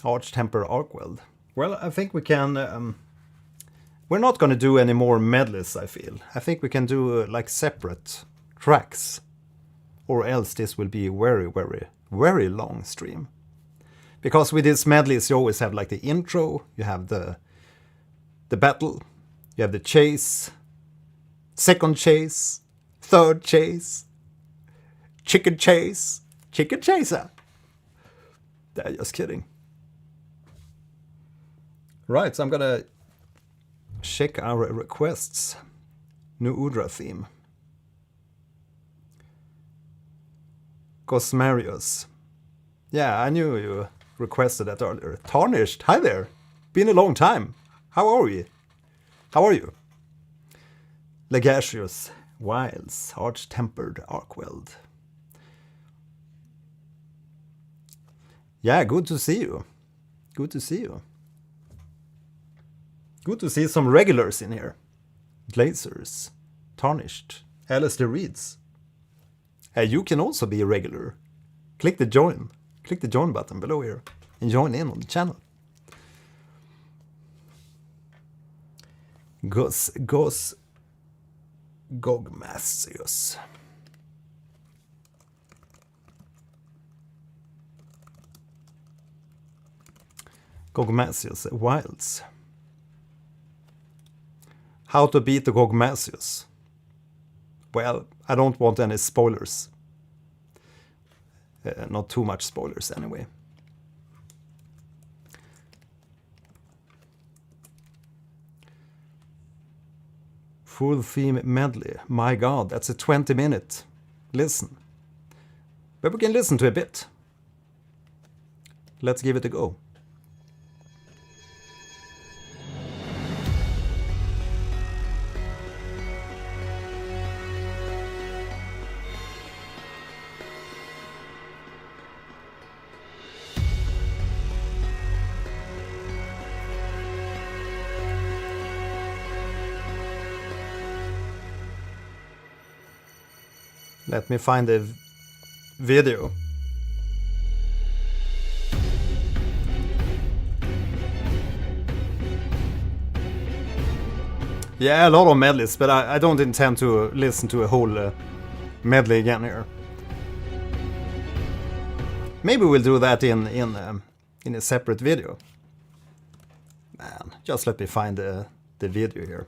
Arch-Temper Arkveld. Well, I think we can... we're not going to do any more medleys, I feel. I think we can do like separate tracks. Or else this will be a very, very, very long stream. Because with these medleys you always have like the intro, you have the battle, you have the chase, second chase, third chase, chicken chase, chicken chaser. They're just kidding. Right, so I'm gonna check our requests. New Udra theme. Gogmazios. Yeah, I knew you requested that earlier. Tarnished, hi there. Been a long time. How are we? How are you? Legacious, Wiles, Arch-Tempered Arkveld. Yeah, good to see you. Good to see you. Good to see some regulars in here. Glazers, Tarnished, Alistair Reeds. You can also be a regular. Click the join button below here and join in on the channel. Gogmazios. Gogmazios, Wilds. How to beat the Gogmazios. Well, I don't want any spoilers. Not too much spoilers anyway. Full theme medley. My god, that's a 20-minute listen. But we can listen to a bit. Let's give it a go. Let me find the video. Yeah, a lot of medleys, but I don't intend to listen to a whole medley again here. Maybe we'll do that in a separate video. Man, just let me find the video here.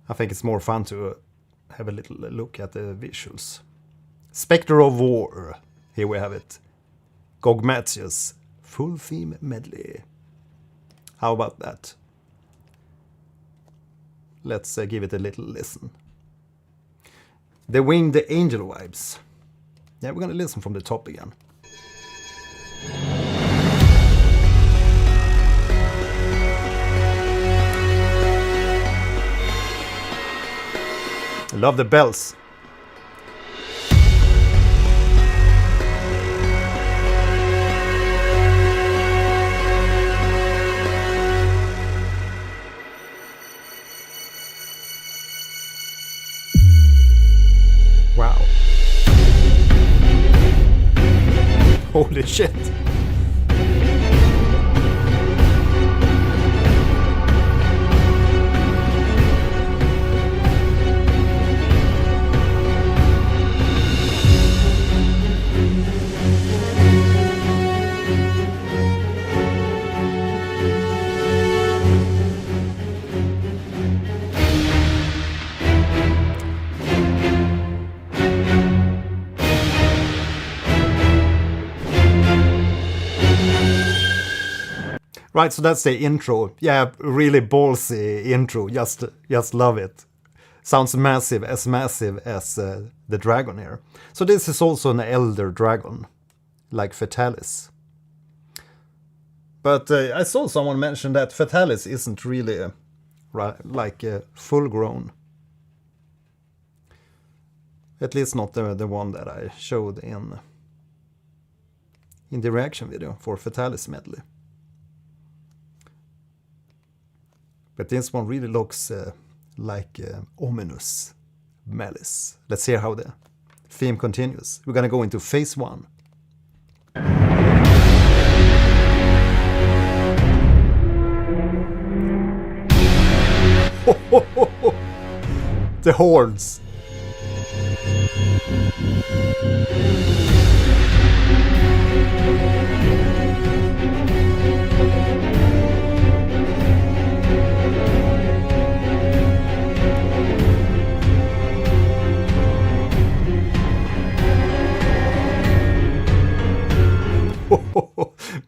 I think it's more fun to have a little look at the visuals. Spectre of War. Here we have it. Gogmazios. Full theme medley. How about that? Let's give it a little listen. The Winged Angel vibes. Yeah, we're gonna listen from the top again. I love the bells. Wow. Holy shit. Right, so that's the intro. Yeah, really ballsy intro. Just love it. Sounds massive as the dragon here. So this is also an elder dragon, like Fatalis. But I saw someone mention that Fatalis isn't really full grown. At least not the one that I showed in the reaction video for Fatalis Medley. But this one really looks like ominous malice. Let's hear how the theme continues. We're gonna go into phase 1. The horns.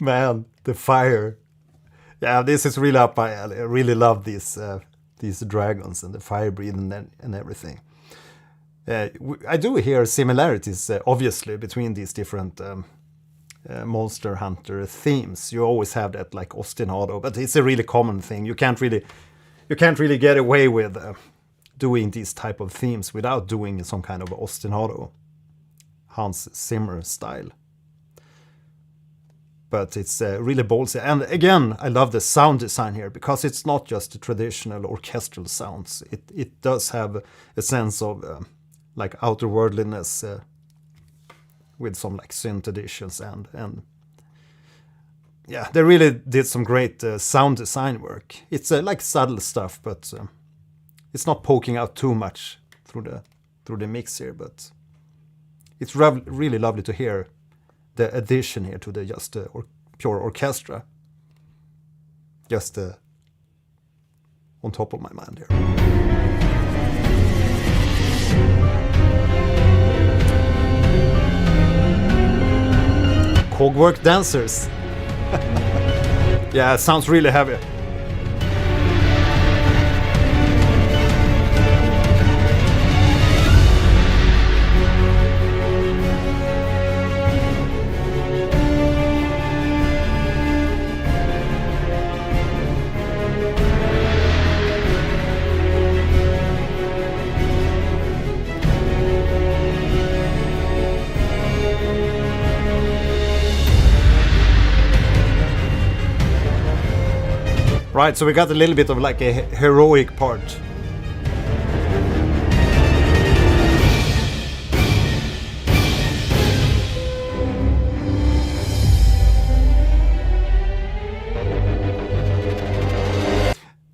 Man, the fire. Yeah, this is really up my alley. I really love these dragons and the fire breathing and everything. I do hear similarities, obviously, between these different Monster Hunter themes. You always have that, like ostinado, but it's a really common thing. You can't really get away with doing these type of themes without doing some kind of ostinado, Hans Zimmer style. But it's really ballsy. And again, I love the sound design here, because it's not just the traditional orchestral sounds. It does have a sense of like outerworldliness with some like synth additions and yeah, they really did some great sound design work. It's like subtle stuff, but it's not poking out too much through the mix here. But it's really lovely to hear the addition here to the just pure orchestra, just on top of my mind here. Cogwork dancers. Yeah, it sounds really heavy. Right, so we got a little bit of like a heroic part.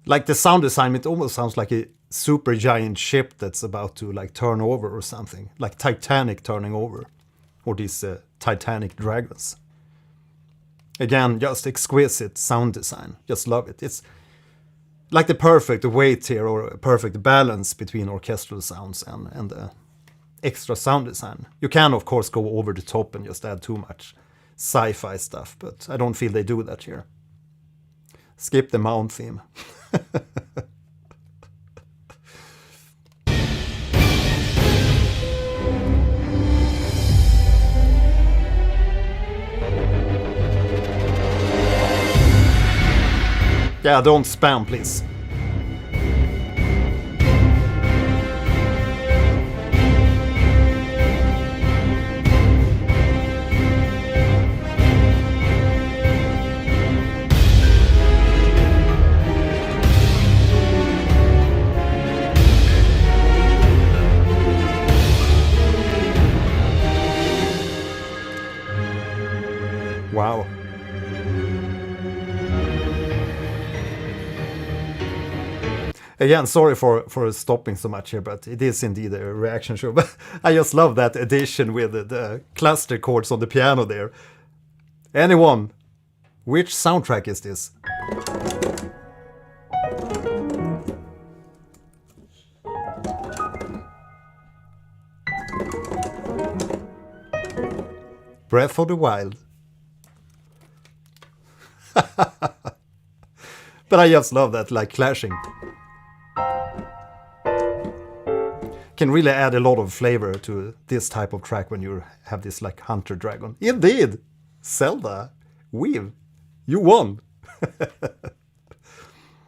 Like the sound design, it almost sounds like a super giant ship that's about to like turn over or something. Like Titanic turning over. Or these Titanic dragons. Again, just exquisite sound design. Just love it. It's like the perfect weight here, or a perfect balance between orchestral sounds and extra sound design. You can, of course, go over the top and just add too much sci-fi stuff, but I don't feel they do that here. Skip the Mount theme. Yeah, don't spam, please. Wow. Again, sorry for stopping so much here, but it is indeed a reaction show. But I just love that addition with the cluster chords on the piano there. Anyone, which soundtrack is this? Breath of the Wild. But I just love that, like, clashing. Can really add a lot of flavor to this type of track when you have this, like, hunter dragon. Indeed! Zelda, Weave, you won!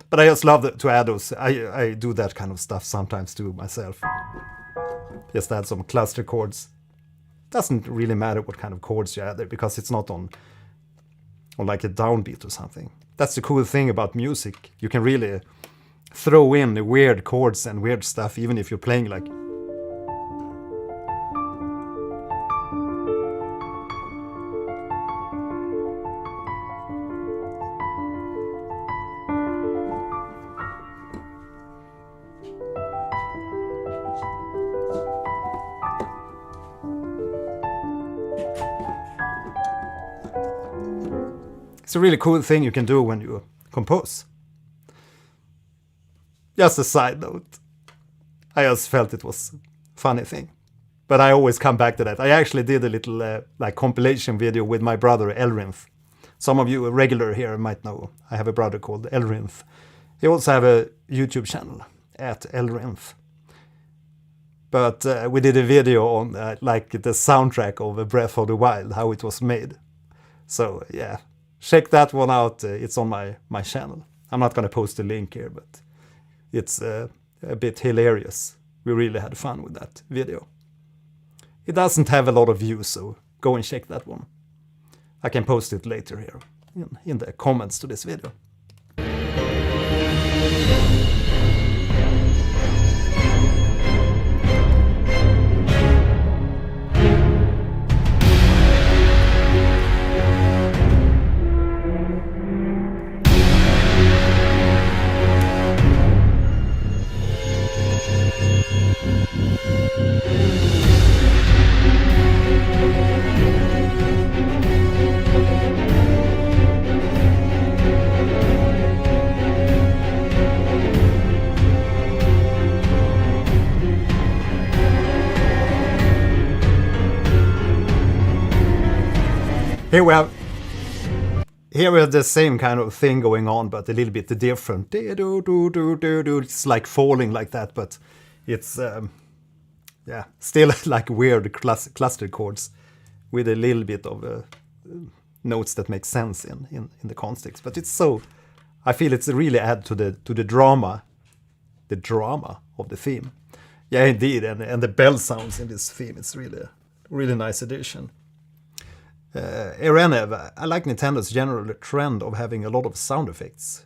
But I just love to add those. I do that kind of stuff sometimes too myself. Just add some cluster chords. Doesn't really matter what kind of chords you add there, because it's not on like a downbeat or something. That's the cool thing about music. You can really throw in the weird chords and weird stuff, even if you're playing like... It's a really cool thing you can do when you compose. Just a side note. I just felt it was a funny thing. But I always come back to that. I actually did a little like compilation video with my brother Elrinth. Some of you regular here might know. I have a brother called Elrinth. He also have a YouTube channel at Elrinth. But we did a video on like the soundtrack of Breath of the Wild, how it was made. So yeah. Check that one out. It's on my channel. I'm not going to post the link here, but it's a bit hilarious. We really had fun with that video. It doesn't have a lot of views, so go and check that one. I can post it later here in the comments to this video. Here we have the same kind of thing going on, but a little bit different. It's like falling like that, but it's yeah, still like weird cluster chords with a little bit of notes that make sense in the context. But it's so, I feel it's really add to the drama of the theme. Yeah, indeed, and the bell sounds in this theme. It's really nice addition. Aran, I like Nintendo's general trend of having a lot of sound effects,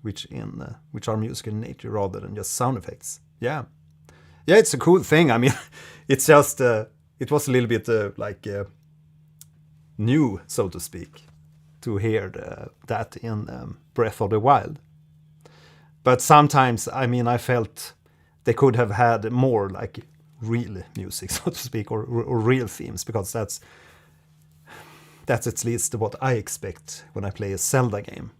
which are musical in nature rather than just sound effects. Yeah, it's a cool thing. I mean, it's just it was a little bit like new, so to speak, to hear that in Breath of the Wild. But sometimes, I mean, I felt they could have had more like real music, so to speak, or real themes, because that's at least what I expect when I play a Zelda game.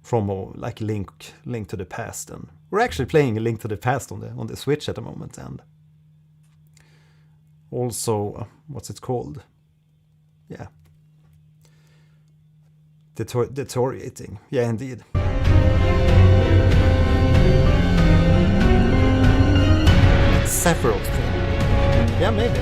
From like Link to the Past, and we're actually playing a Link to the Past on the Switch at the moment, and also what's it called? Yeah, deteriorating. Yeah, indeed. Sephiroth thing. Yeah, maybe.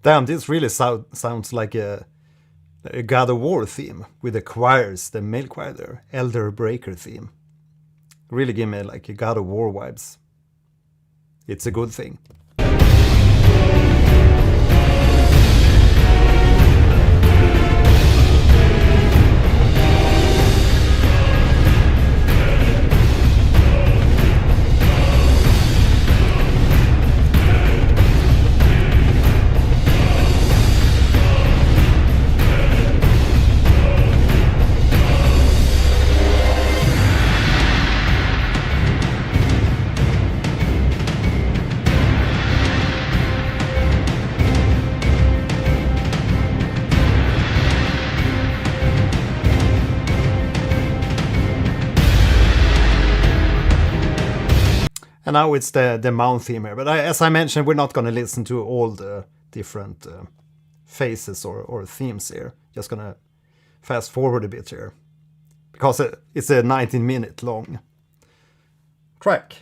Damn, this really sounds like a God of War theme with the choirs, the male choir there, Elder Breaker theme. Really give me like a God of War vibes. It's a good thing. And now it's the mount theme here. But as I mentioned, we're not going to listen to all the different phases or themes here. Just going to fast forward a bit here. Because it's a 19-minute long track.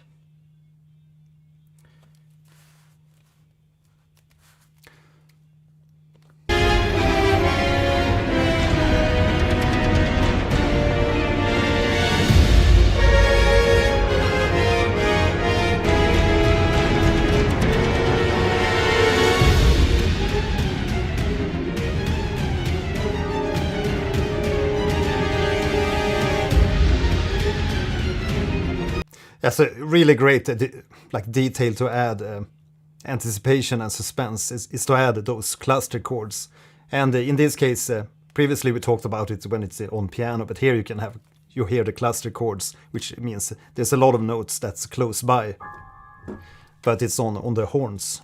That's a really great detail to add. Anticipation and suspense is to add those cluster chords. And in this case, previously we talked about it when it's on piano, but here you hear the cluster chords, which means there's a lot of notes that's close by, but it's on the horns.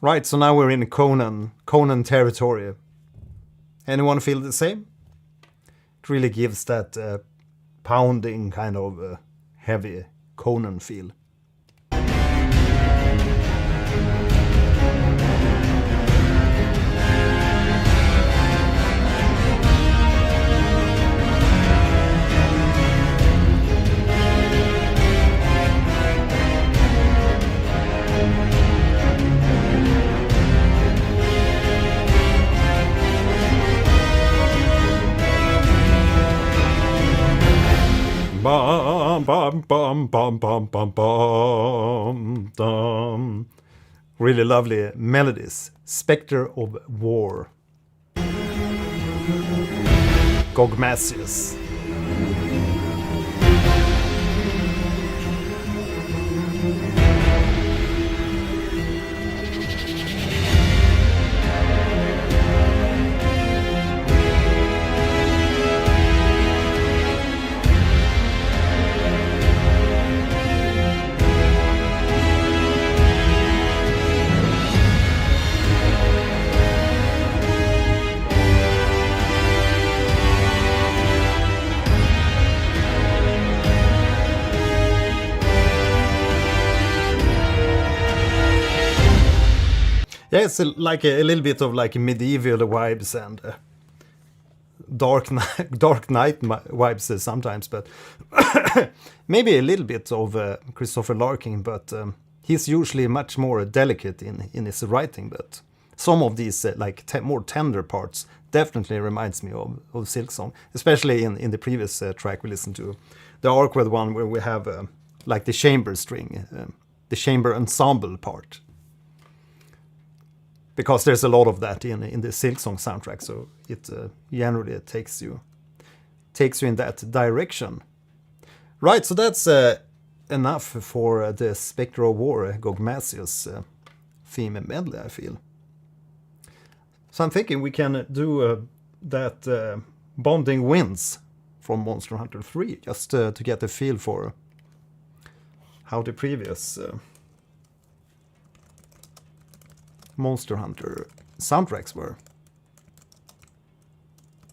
Right, so now we're in Conan territory. Anyone feel the same? It really gives that pounding kind of heavy Conan feel. Bum, bum, bum, bum, bum, bum, bum, dum. Really lovely melodies. Spectre of War. Gogmazios. Yeah, it's like a little bit of like medieval vibes and Dark Knight vibes sometimes, but maybe a little bit of Christopher Larkin, but he's usually much more delicate in his writing. But some of these more tender parts definitely reminds me of Silksong, especially in the previous track we listened to, the Arkveld one where we have like the chamber string, the chamber ensemble part. Because there's a lot of that in the Silksong soundtrack, so it generally takes you in that direction. Right, so that's enough for the Spectre of War Gogmazios theme and medley, I feel. So I'm thinking we can do that Bonding Winds from Monster Hunter 3, just to get a feel for how the previous Monster Hunter soundtracks were.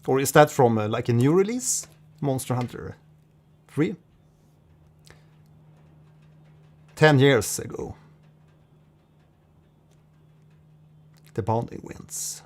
Or is that from like a new release? Monster Hunter 3? 10 years ago. The bonding wins.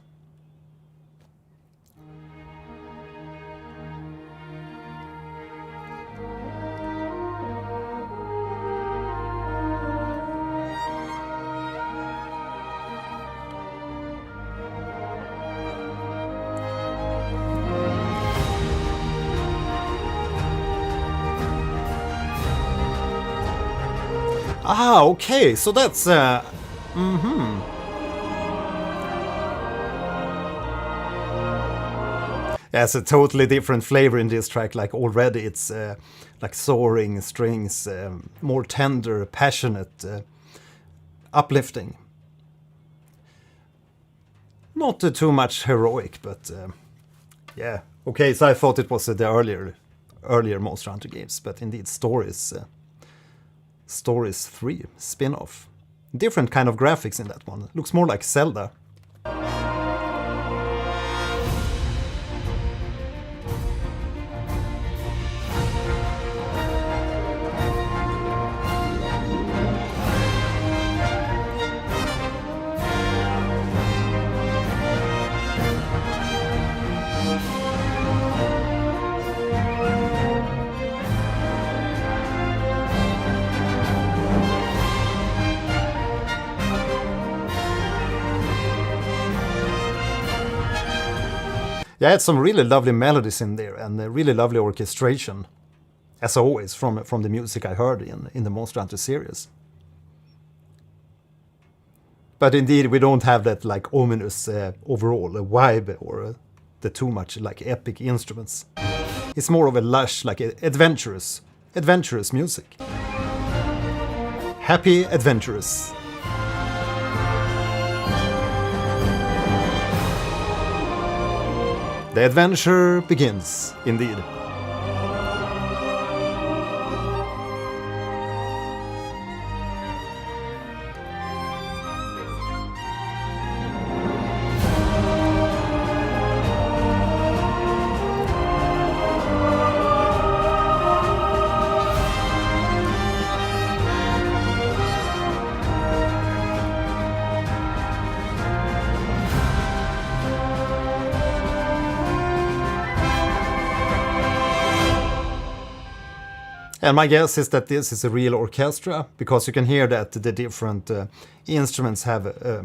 Ah, okay, so that's yeah, it's a totally different flavor in this track. Like already it's like soaring strings, more tender, passionate, uplifting. Not too much heroic, but yeah. Okay, so I thought it was the earlier Monster Hunter games, but indeed Stories 3 spin-off. Different kind of graphics in that one. Looks more like Zelda. Yeah, it's some really lovely melodies in there and a really lovely orchestration, as always, from the music I heard in the Monster Hunter series. But indeed, we don't have that like ominous overall vibe or the too much like epic instruments. It's more of a lush, like adventurous music. Happy adventurous. The adventure begins, indeed. And my guess is that this is a real orchestra, because you can hear that the different instruments have a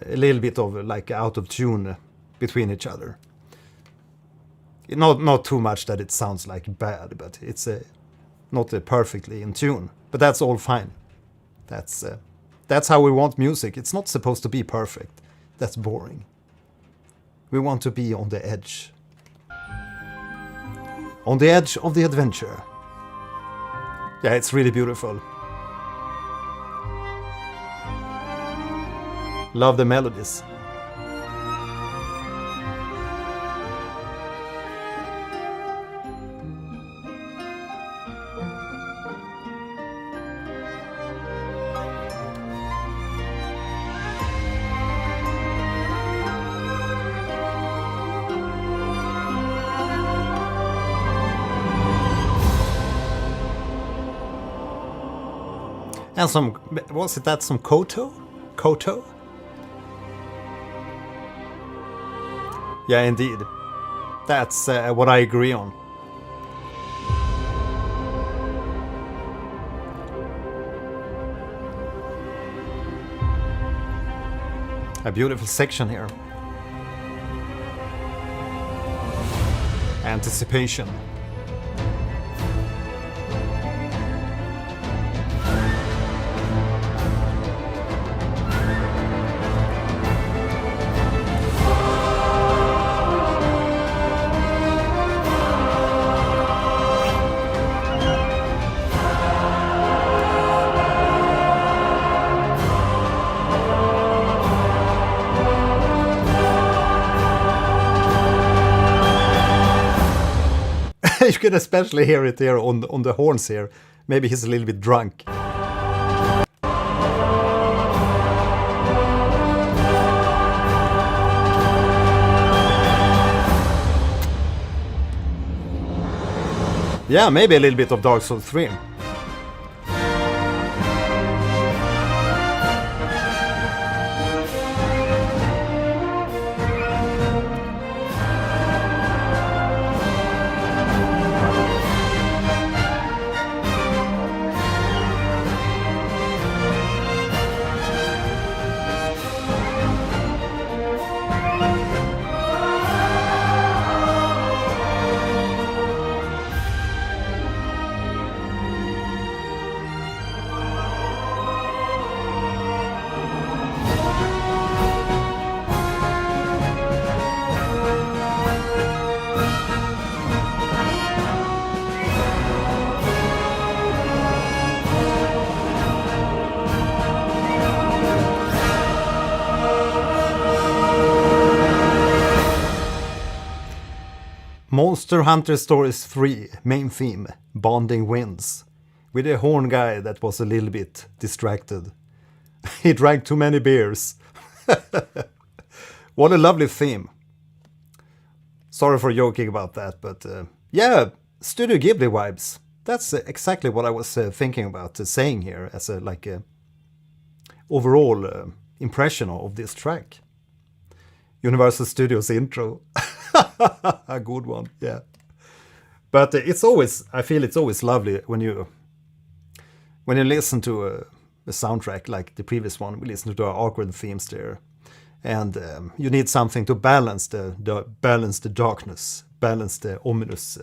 little bit of like out of tune between each other. Not too much that it sounds like bad, but it's not perfectly in tune. But that's all fine. That's how we want music. It's not supposed to be perfect. That's boring. We want to be on the edge. On the edge of the adventure. Yeah, it's really beautiful. Love the melodies. And some, was it that some Koto? Koto? Yeah, indeed. That's what I agree on. A beautiful section here. Anticipation. can especially hear it here on the horns here. Maybe he's a little bit drunk. Yeah, maybe a little bit of Dark Souls 3. Monster Hunter Stories 3 main theme, Bonding Wins, with a horn guy that was a little bit distracted. He drank too many beers. What a lovely theme. Sorry for joking about that, but yeah, Studio Ghibli vibes. That's exactly what I was thinking about saying here as a overall impression of this track. Universal Studios intro. A good one, yeah. But I feel it's always lovely when you listen to a soundtrack like the previous one. We listened to our Arkveld themes there, and you need something to balance the darkness, balance the ominous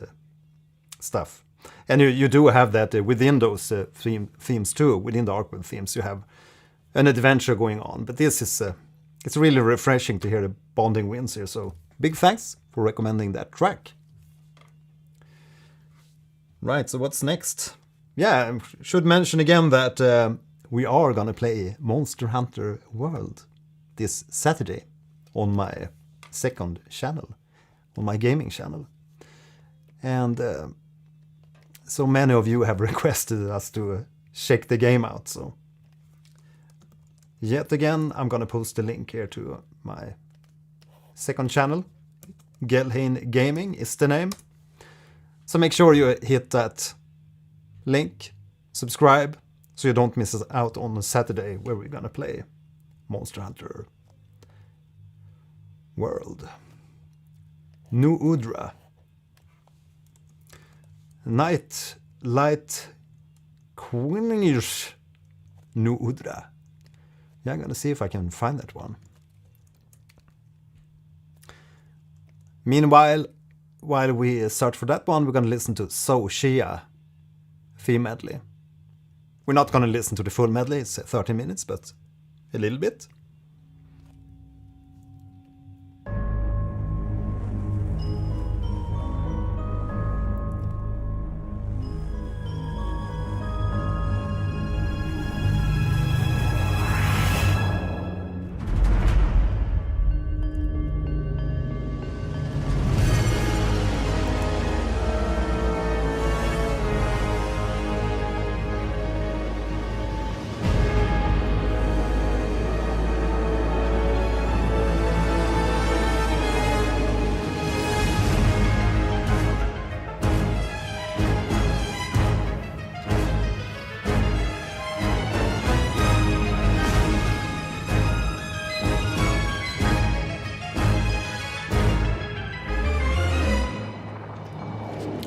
stuff. And you do have that within those themes too. Within the Arkveld themes, you have an adventure going on. But this is it's really refreshing to hear the Bonding Wins here. So big thanks for recommending that track. Right, so what's next? Yeah, I should mention again that we are gonna play Monster Hunter World this Saturday on my second channel, on my gaming channel. And so many of you have requested us to check the game out, so yet again I'm gonna post the link here to my second channel. Gelhain Gaming is the name. So make sure you hit that link, subscribe, so you don't miss out on a Saturday where we're gonna play Monster Hunter World. New Udra. Night Light Quinish New Udra. Yeah, I'm gonna see if I can find that one. Meanwhile, while we search for that one, we're going to listen to So Shia theme medley. We're not going to listen to the full medley, it's 30 minutes, but a little bit.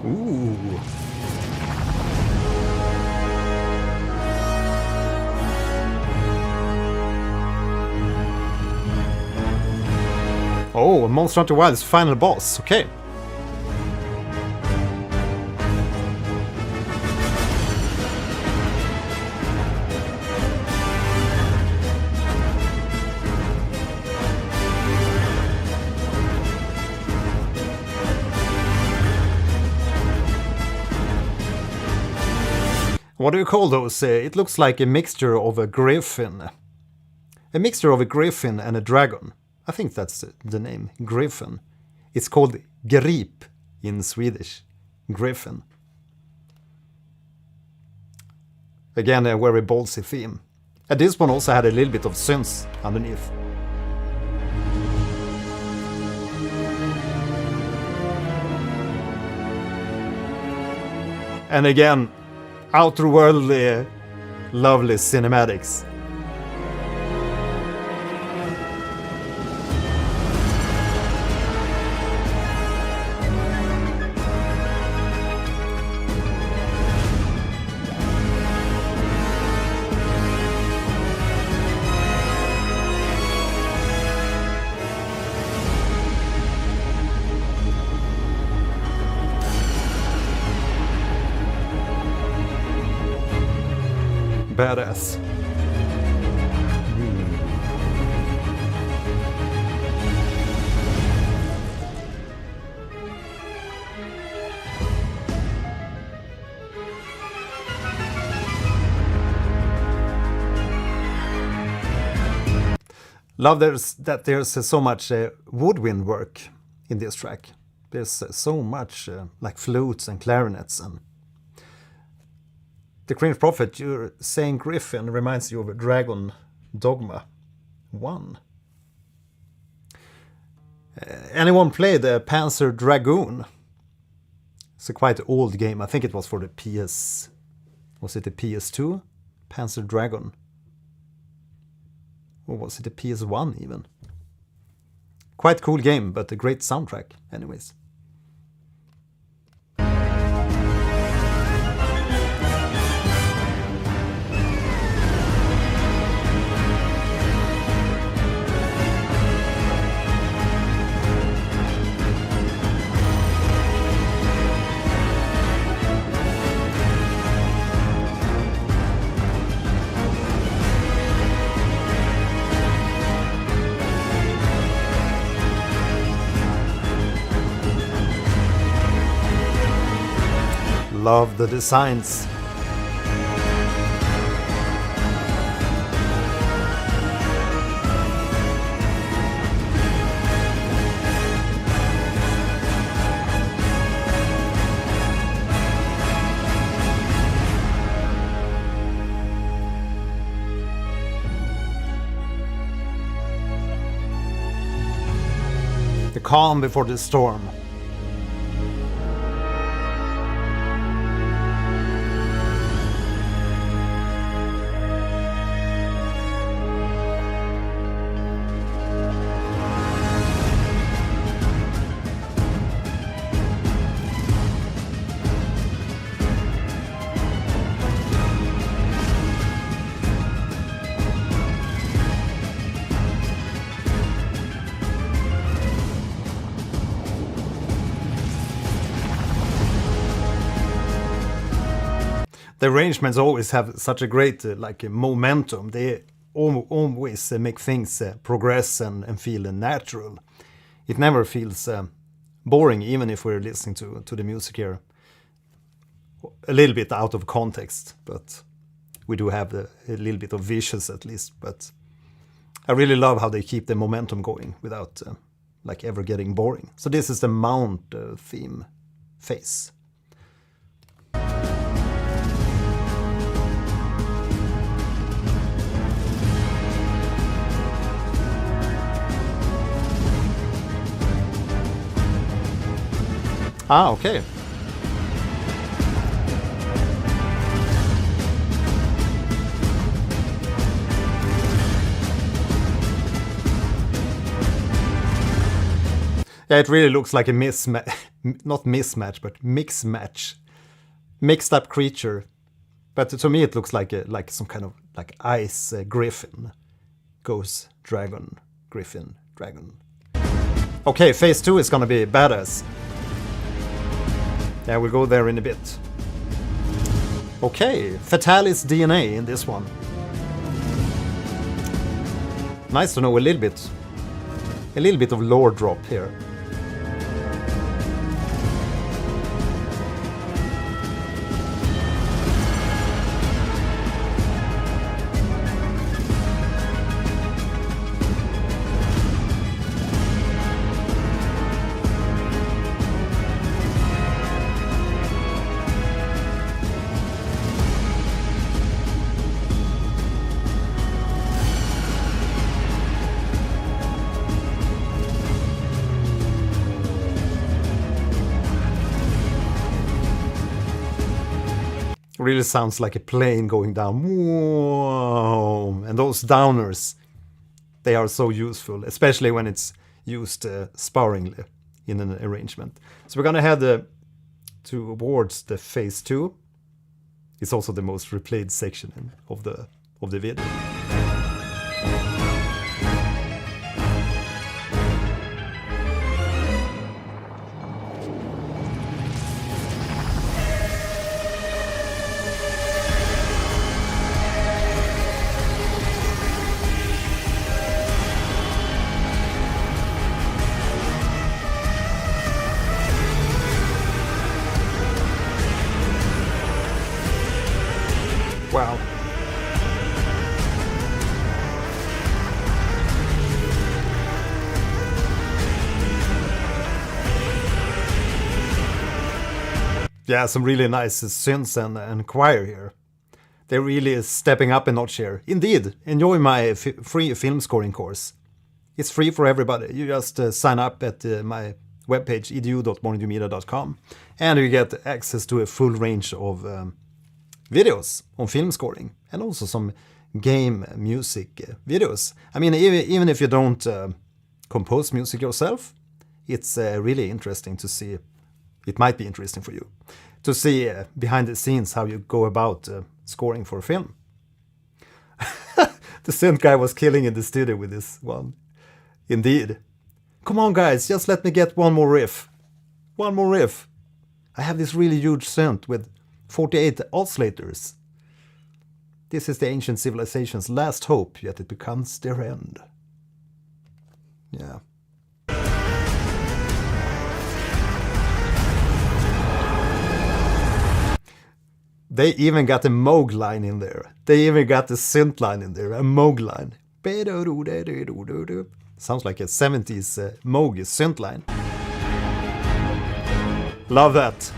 Ooh. Oh, Monster Hunter Wild's final boss. Okay. What do you call those? It looks like a mixture of a griffin. A mixture of a griffin and a dragon. I think that's the name, griffin. It's called grip in Swedish. griffin. Again, a very ballsy theme. And this one also had a little bit of synths underneath. And again, outerworldly, lovely cinematics. Badass. Love that there's so much woodwind work in this track. There's so much like flutes and clarinets. And the Cringe Prophet, you're saying Griffin reminds you of Dragon Dogma 1. Anyone played the Panzer Dragoon? It's a quite old game. I think it was for the PS... Was it the PS2? Panzer Dragon. Or was it the PS1 even? Quite cool game, but a great soundtrack anyways. Love the designs. The calm before the storm. The arrangements always have such a great momentum. They always make things progress and feel natural. It never feels boring, even if we're listening to the music here a little bit out of context. But we do have a little bit of visuals at least. But I really love how they keep the momentum going without ever getting boring. So this is the Mount theme phase. Ah, okay. Yeah, it really looks like a not mismatch, but mix-match. Mixed up creature. But to me it looks like some kind of ice griffin. Goes dragon, griffin, dragon. Okay, phase 2 is gonna be badass. Yeah, we'll go there in a bit. Okay, Fatalis DNA in this one. Nice to know a little bit of lore drop here. Really sounds like a plane going down. Whoa. And those downers, they are so useful, especially when it's used sparingly in an arrangement. So we're gonna head towards the phase 2. It's also the most replayed section of the video. Wow. Yeah, some really nice synths and choir here. They're really stepping up a notch here. Indeed, enjoy my free film scoring course. It's free for everybody. You just sign up at my webpage, edu.morningmedia.com, and you get access to a full range of videos on film scoring, and also some game music videos. I mean, even if you don't compose music yourself, it's really interesting to see. It might be interesting for you to see behind the scenes how you go about scoring for a film. The synth guy was killing in the studio with this one. Indeed. Come on guys, just let me get one more riff. One more riff. I have this really huge synth with 48 oscillators. This is the ancient civilization's last hope, yet it becomes their end. Yeah. They even got a Moog line in there. They even got the synth line in there, a Moog line. Sounds like a 70s Moog synth line. Love that.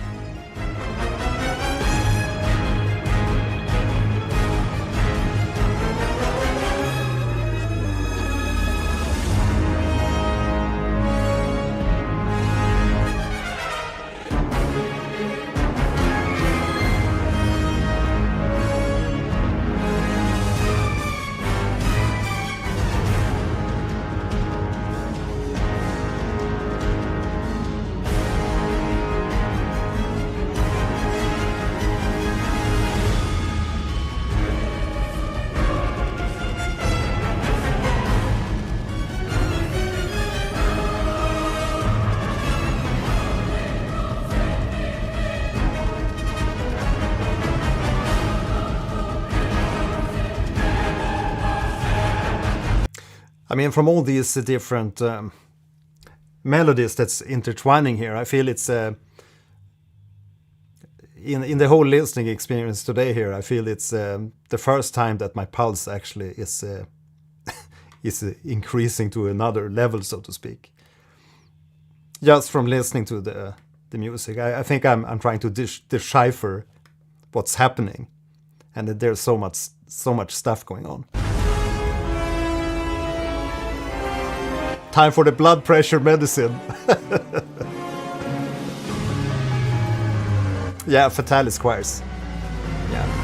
I mean, from all these different melodies that's intertwining here, I feel it's in the whole listening experience today here, I feel it's the first time that my pulse actually is is increasing to another level, so to speak. Just from listening to the music, I think I'm trying to decipher what's happening, and that there's so much stuff going on. Time for the blood pressure medicine. Yeah, Fatalis choirs. Yeah.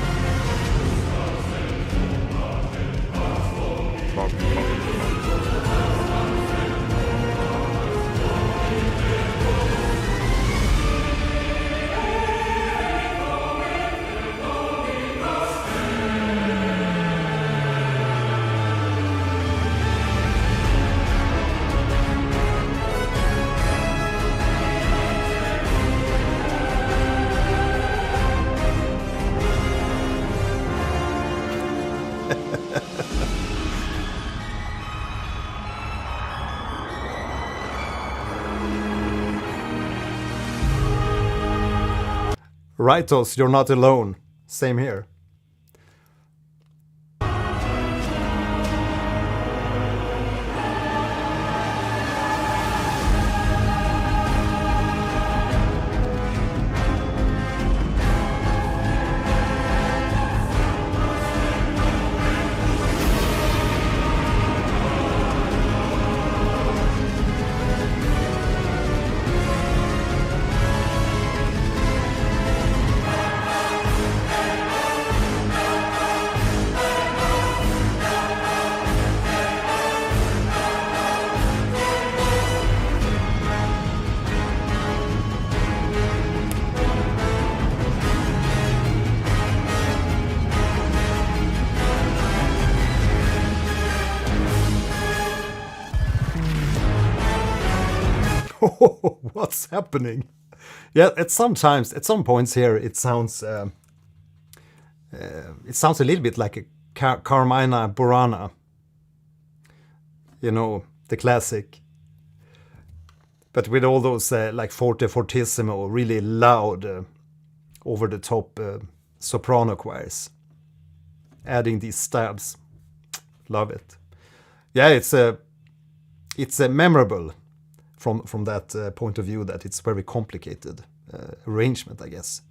Rightos, you're not alone. Same here. What's happening? Yeah, at some points here, it sounds a little bit like a Carmina Burana. You know, the classic. But with all those like forte fortissimo, really loud, over-the-top soprano choirs. Adding these stabs. Love it. Yeah, it's memorable from that point of view, that it's very complicated arrangement, I guess.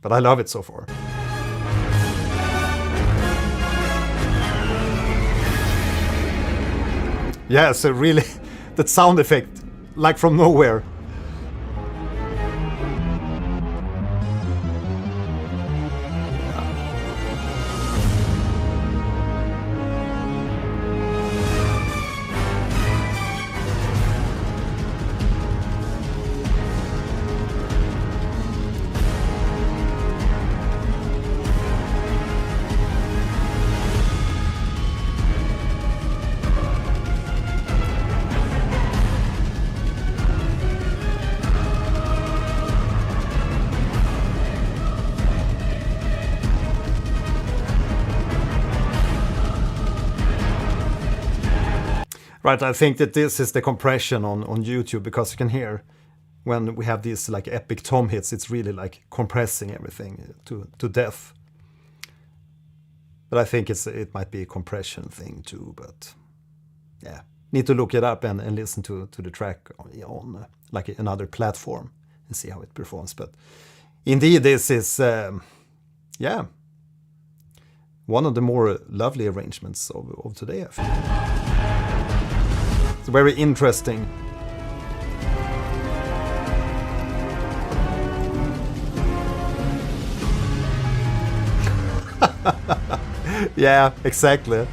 But I love it so far. Yeah, so really, that sound effect, like from nowhere. Right, I think that this is the compression on YouTube, because you can hear when we have these like epic tom hits, it's really like compressing everything to death. But I think it might be a compression thing too, but yeah. Need to look it up and listen to the track on like another platform and see how it performs. But indeed, this is, yeah, one of the more lovely arrangements of today, I think. It's very interesting. Yeah, exactly.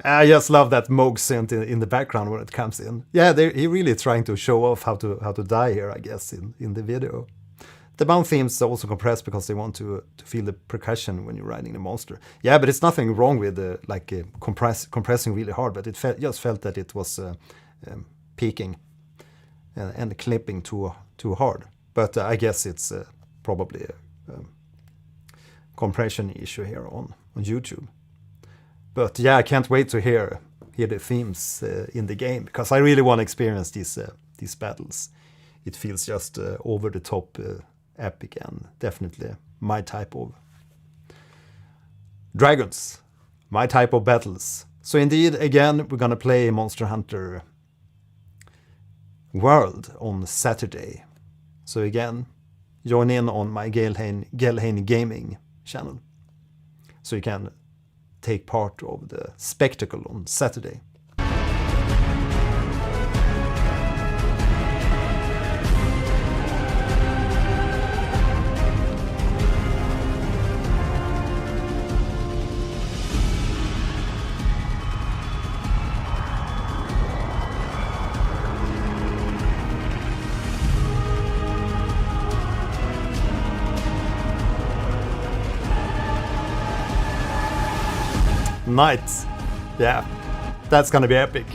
I just love that Moog synth in the background when it comes in. Yeah, he really trying to show off how to die here, I guess, in the video. The bound themes are also compressed because they want to feel the percussion when you're riding the monster. Yeah, but it's nothing wrong with compressing really hard, but it just felt that it was peaking and clipping too hard. But I guess it's probably a compression issue here on YouTube. But yeah, I can't wait to hear the themes in the game, because I really want to experience these battles. It feels just over the top, epic, and definitely my type of dragons, my type of battles. So indeed, again, we're gonna play Monster Hunter World on Saturday. So again, join in on my Gelheim Gaming channel, so you can take part of the spectacle on Saturday. Night. Yeah, that's gonna be epic.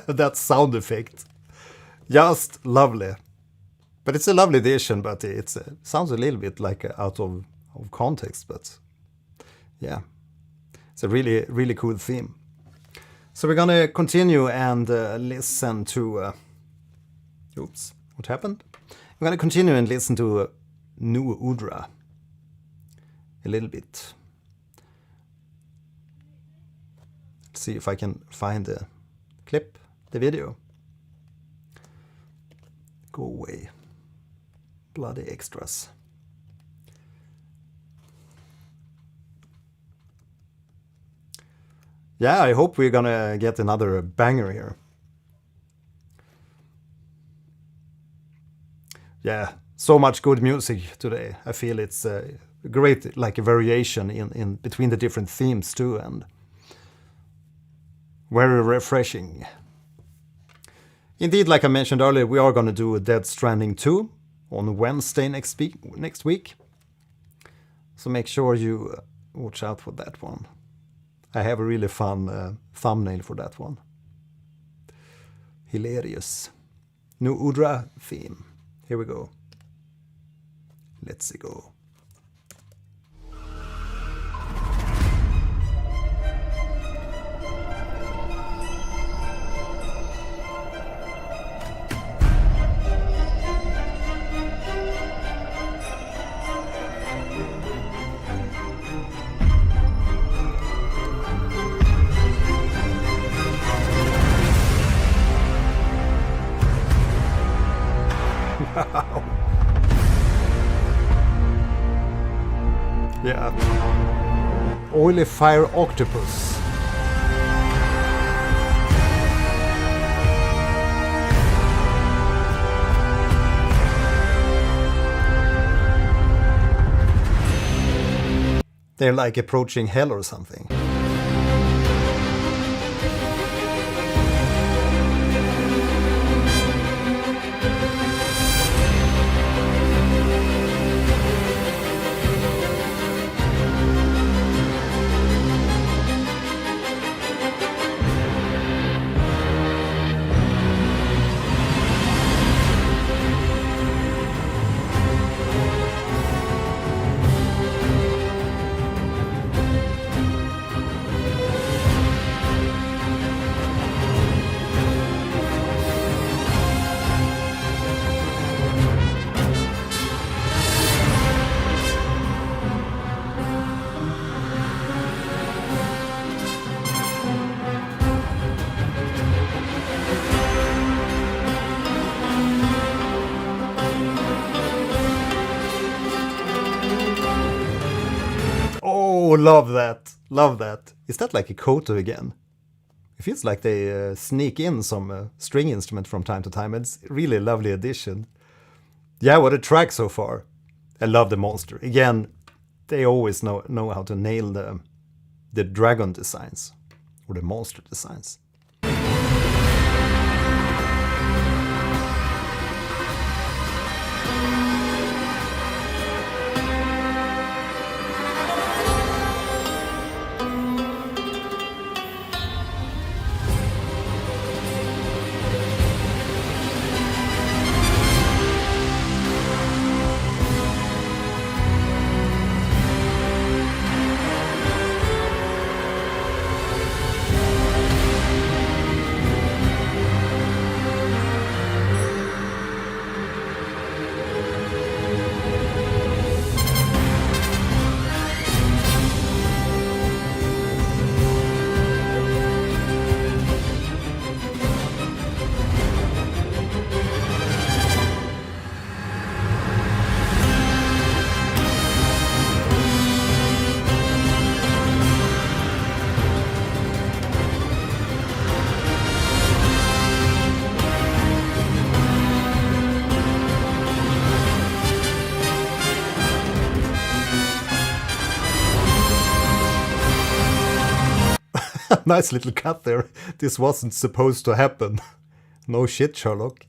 That sound effect, just lovely. But it's a lovely addition, but it sounds a little bit like out of context. But yeah, it's a really, really cool theme. So we're gonna continue and listen to... oops, what happened? We're gonna continue and listen to new Udra a little bit. Let's see if I can find the clip, the video. Go away. Bloody extras. Yeah, I hope we're gonna get another banger here. Yeah, so much good music today. I feel it's great, like a variation in between the different themes too, and very refreshing. Indeed, like I mentioned earlier, we are gonna do a Dead Stranding 2 on Wednesday next week. So make sure you watch out for that one. I have a really fun thumbnail for that one. Hilarious. New Udra theme. Here we go. Let's go. Wow. Yeah. Oily fire octopus. They're like approaching hell or something. Oh, love that. Love that. Is that like a koto again? It feels like they sneak in some string instrument from time to time. It's really a lovely addition. Yeah, what a track so far. I love the monster. Again, they always know how to nail the dragon designs. Or the monster designs. Nice little cut there. This wasn't supposed to happen. No shit, Sherlock.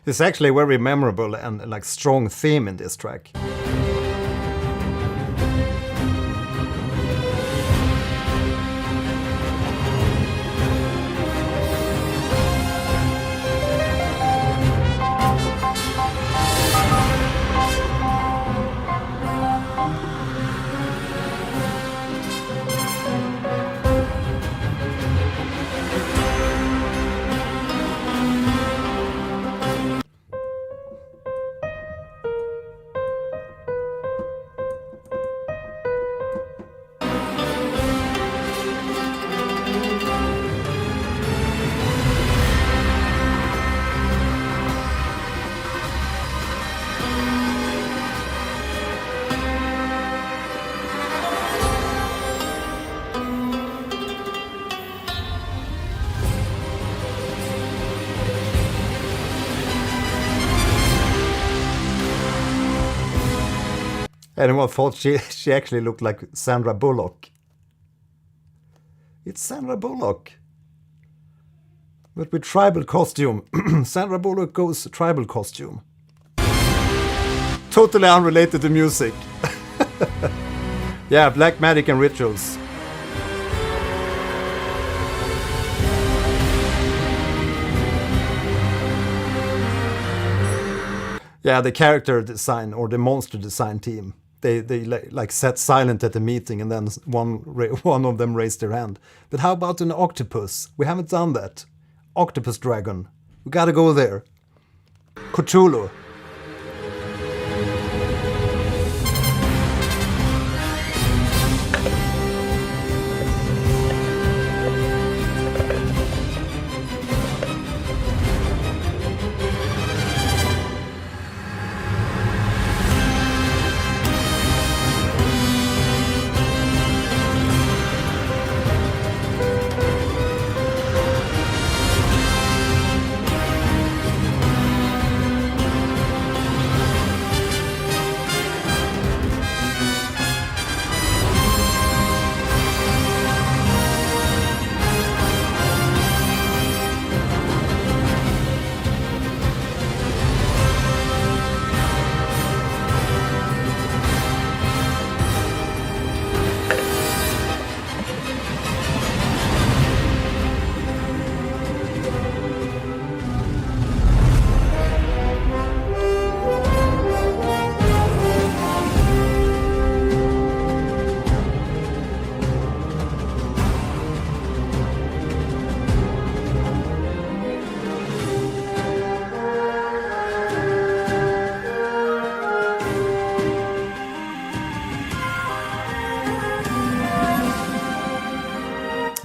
It's actually a very memorable and like strong theme in this track. Anyone thought she actually looked like Sandra Bullock? It's Sandra Bullock. But with tribal costume. Sandra Bullock goes tribal costume. Totally unrelated to music. Yeah, black magic and rituals. Yeah, the character design or the monster design team. They like sat silent at the meeting and then one of them raised their hand. But how about an octopus? We haven't done that. Octopus dragon. We gotta go there. Cthulhu.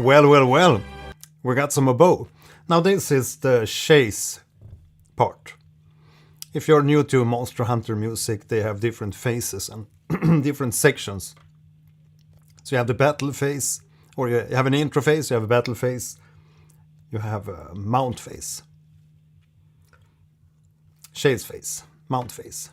Well, we got some oboe. Now this is the chase part. If you're new to Monster Hunter music, they have different phases and different sections. So you have the battle phase, or you have an intro phase, you have a battle phase, you have a mount phase. Chase phase, mount phase.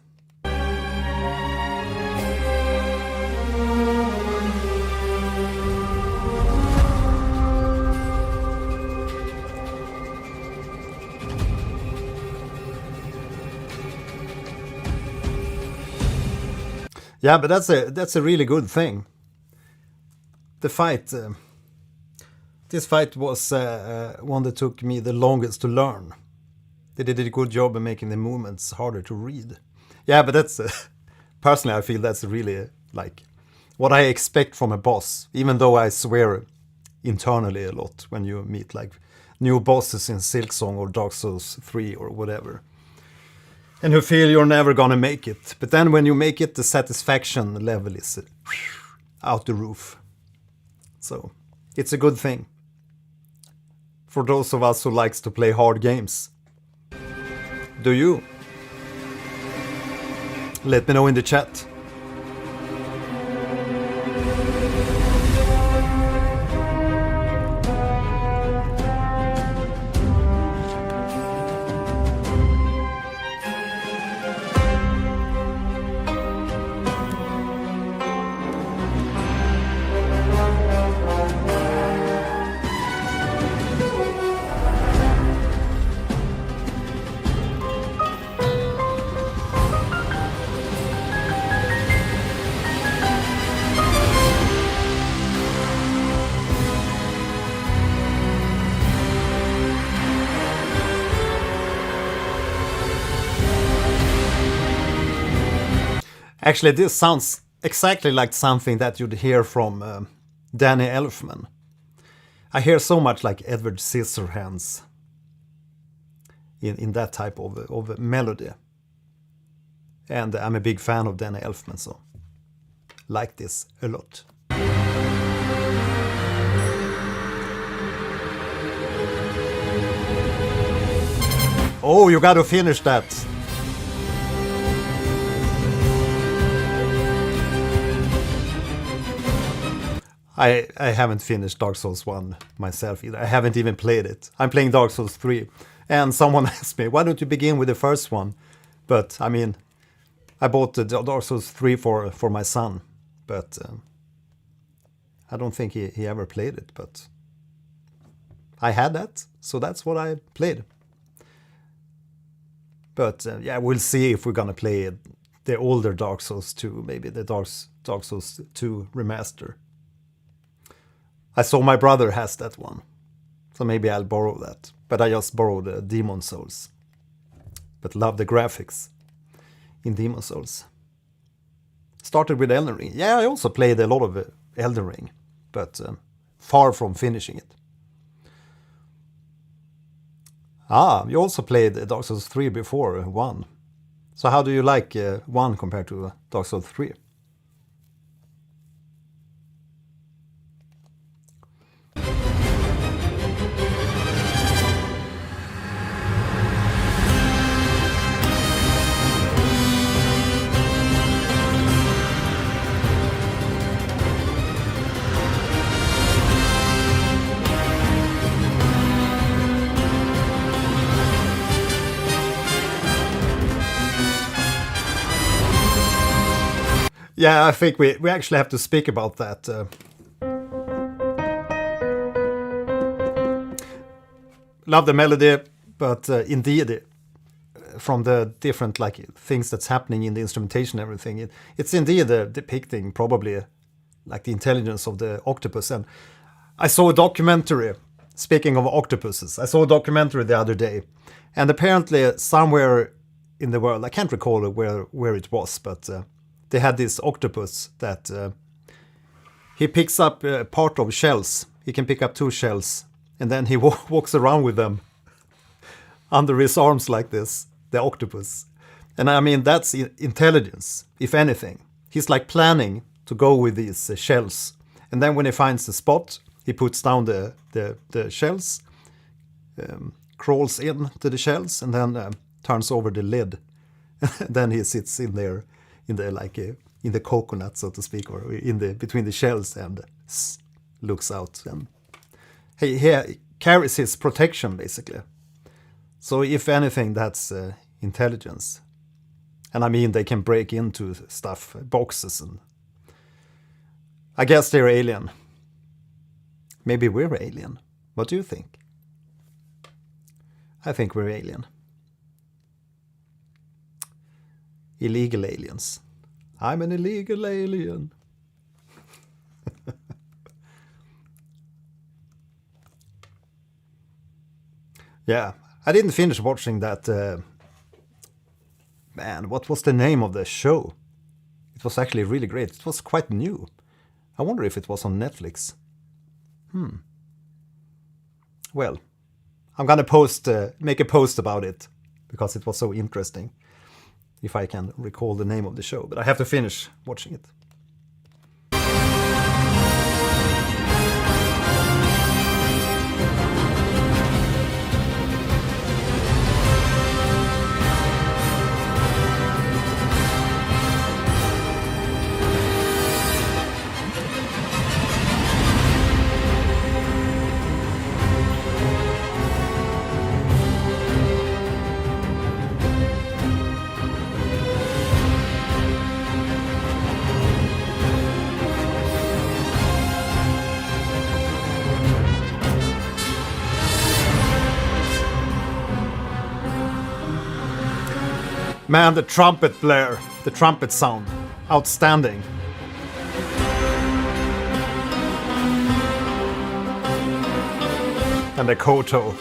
Yeah, but that's a really good thing. The fight, this fight was one that took me the longest to learn. They did a good job of making the movements harder to read. Yeah, but that's personally I feel that's really like what I expect from a boss. Even though I swear internally a lot when you meet like new bosses in Silksong or Dark Souls 3 or whatever. And who feel you're never gonna make it. But then when you make it, the satisfaction level is out the roof. So, it's a good thing. For those of us who likes to play hard games. Do you? Let me know in the chat. Actually, this sounds exactly like something that you'd hear from Danny Elfman. I hear so much like Edward Scissorhands in that type of melody. And I'm a big fan of Danny Elfman, so like this a lot. Oh, you gotta finish that. I haven't finished Dark Souls 1 myself either. I haven't even played it. I'm playing Dark Souls 3. And someone asked me, why don't you begin with the first one? But, I mean, I bought the Dark Souls 3 for my son. But I don't think he ever played it. But I had that, so that's what I played. But yeah, we'll see if we're gonna play the older Dark Souls 2, maybe the Dark Souls 2 remaster. I saw my brother has that one, so maybe I'll borrow that. But I just borrowed the Demon Souls. But love the graphics in Demon Souls. Started with Elden Ring. Yeah, I also played a lot of Elden Ring, but far from finishing it. Ah, you also played Dark Souls 3 before 1. So how do you like 1 compared to Dark Souls 3? Yeah, I think we actually have to speak about that. Love the melody, but indeed, from the different things that's happening in the instrumentation and everything, it's indeed depicting probably like the intelligence of the octopus. And I saw a documentary, speaking of octopuses, I saw a documentary the other day, and apparently somewhere in the world, I can't recall where it was, but they had this octopus that he picks up part of shells. He can pick up 2 shells, and then he walks around with them under his arms like this, the octopus. And I mean, that's intelligence, if anything. He's like planning to go with these shells. And then when he finds the spot, he puts down the shells, crawls into the shells, and then turns over the lid. Then he sits in there, in the coconut, so to speak, or between the shells, and looks out. And he carries his protection, basically. So if anything, that's intelligence. And I mean, they can break into stuff, boxes, and I guess they're alien. Maybe we're alien. What do you think? I think we're alien. Illegal aliens. I'm an illegal alien. Yeah, I didn't finish watching that. Man, what was the name of the show? It was actually really great. It was quite new. I wonder if it was on Netflix. Well, I'm gonna make a post about it because it was so interesting. If I can recall the name of the show, but I have to finish watching it. Man, the trumpet blare, the trumpet sound, outstanding. And the koto.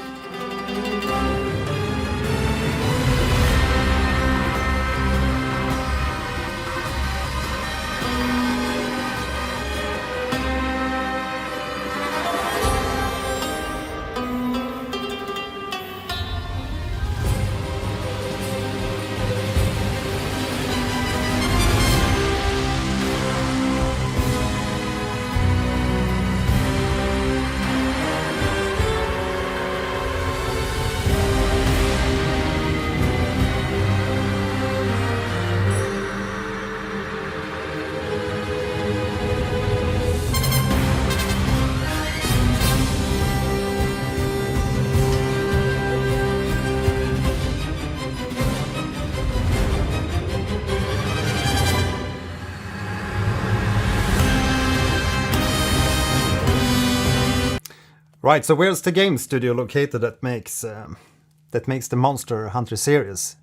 Right, so where's the game studio located that makes the Monster Hunter series?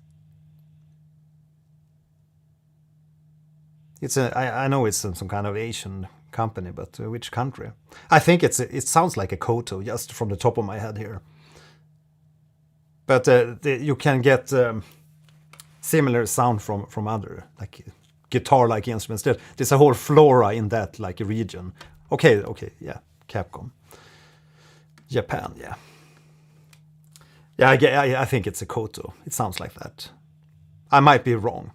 It's I know it's some kind of Asian company, but which country? I think it sounds like a Koto, just from the top of my head here. But you can get similar sound from other like guitar-like instruments. There's a whole flora in that like region. Okay, yeah, Capcom, Japan, yeah. Yeah, I think it's a Koto. It sounds like that. I might be wrong.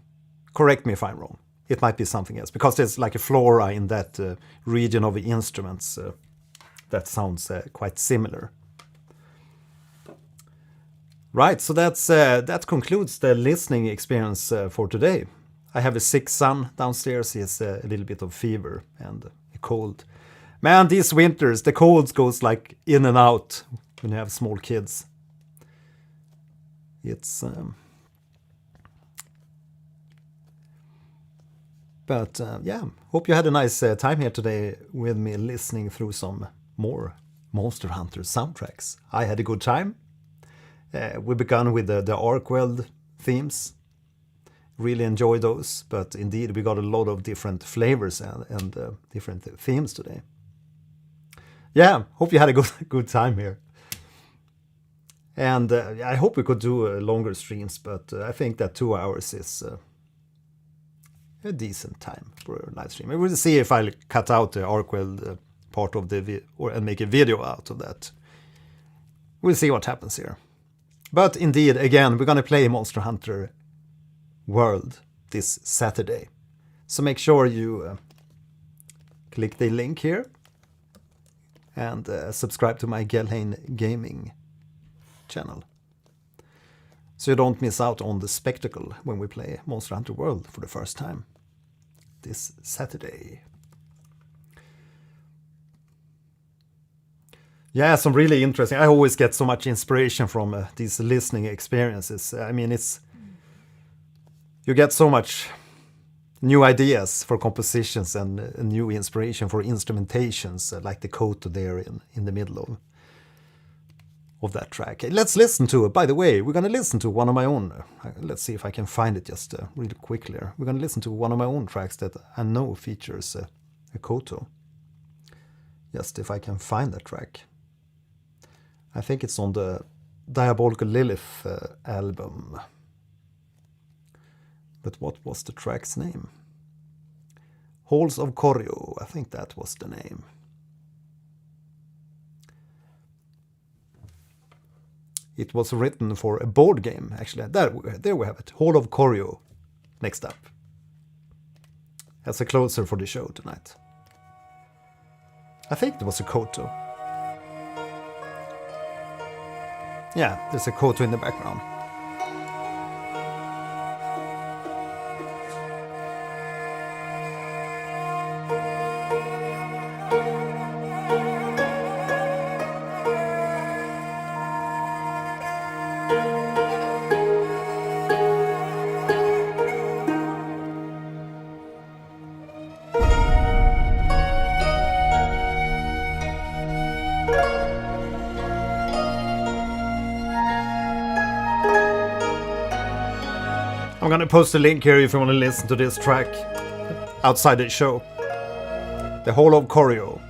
Correct me if I'm wrong. It might be something else, because there's like a flora in that region of instruments that sounds quite similar. Right, so that concludes the listening experience for today. I have a sick son downstairs. He has a little bit of fever and a cold. Man, these winters, the colds goes like in and out when you have small kids. It's... But yeah, hope you had a nice time here today with me listening through some more Monster Hunter soundtracks. I had a good time. We began with the Arkveld themes. Really enjoyed those, but indeed we got a lot of different flavors and different themes today. Yeah, hope you had a good time here. And I hope we could do longer streams, but I think that 2 hours is... a decent time for a live stream. We'll see if I'll cut out the Arkveld part of the and make a video out of that. We'll see what happens here. But indeed, again, we're gonna play Monster Hunter World this Saturday. So make sure you click the link here and subscribe to my Gelhain Gaming channel, so you don't miss out on the spectacle when we play Monster Hunter World for the first time this Saturday. Yeah, some really interesting. I always get so much inspiration from these listening experiences. I mean, you get so much new ideas for compositions and new inspiration for instrumentations, like the Koto there in the middle of that track. Let's listen to it. By the way, we're going to listen to one of my own. Let's see if I can find it just really quickly. We're going to listen to one of my own tracks that I know features a Koto. Just if I can find that track. I think it's on the Diabolical Lilith album. But what was the track's name? Halls of Koryo. I think that was the name. It was written for a board game, actually. There we have it. Hall of Koryo. Next up. That's a closer for the show tonight. I think it was a Koto. Yeah, there's a Koto in the background. I'm gonna post a link here if you want to listen to this track outside the show. The Hall of Koryo.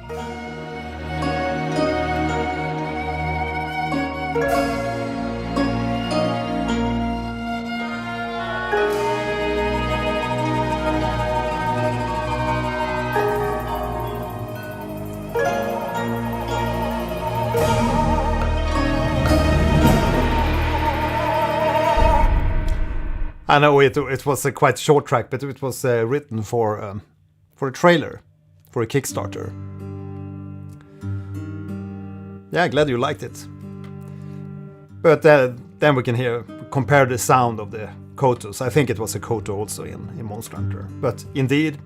I know it was a quite short track, but it was written for a trailer, for a Kickstarter. Yeah, glad you liked it. But then we can compare the sound of the Kotos. I think it was a Koto also in Monster Hunter. But indeed,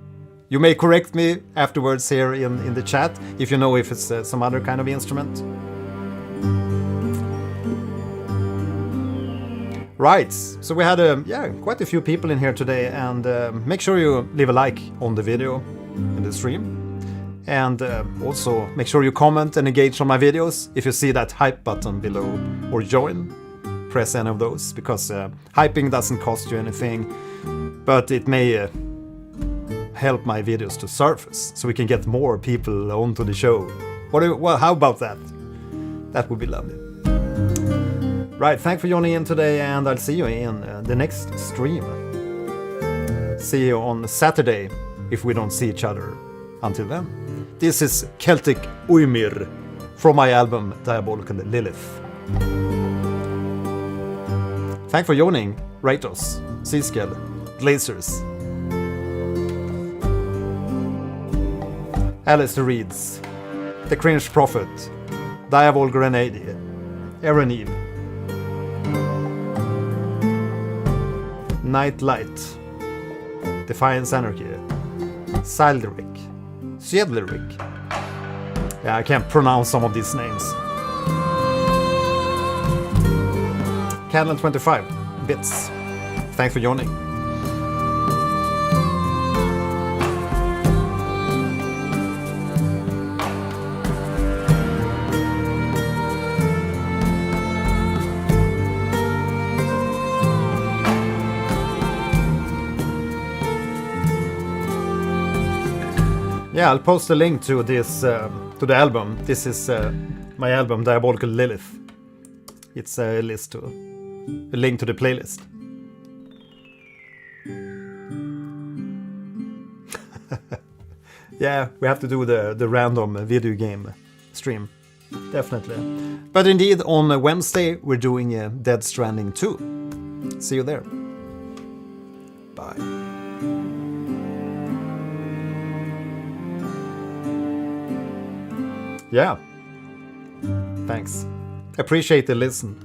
you may correct me afterwards here in the chat if you know if it's some other kind of instrument. Right, so we had quite a few people in here today, and make sure you leave a like on the video in the stream. And also make sure you comment and engage on my videos. If you see that hype button below or join, press any of those, because hyping doesn't cost you anything, but it may help my videos to surface so we can get more people onto the show. How about that? That would be lovely. Right, thanks for joining in today, and I'll see you in the next stream. See you on Saturday if we don't see each other until then. This is Celtic Uymir from my album Diabolical Lilith. Thanks for joining. Rate us, Seaskel, Glazers, Alistair Reeds, The Cringe Prophet, Diabol Grenade, Aran Eve, Nightlight, Defiance Anarchy, Silderic, Sjedleric. Yeah, I can't pronounce some of these names. Candle 25 bits. Thanks for joining. Yeah, I'll post a link to this, to the album. This is my album, Diabolical Lilith. It's a link to the playlist. Yeah, we have to do the random video game stream, definitely. But indeed, on Wednesday, we're doing Dead Stranding 2. See you there. Bye. Yeah. Thanks. Appreciate the listen.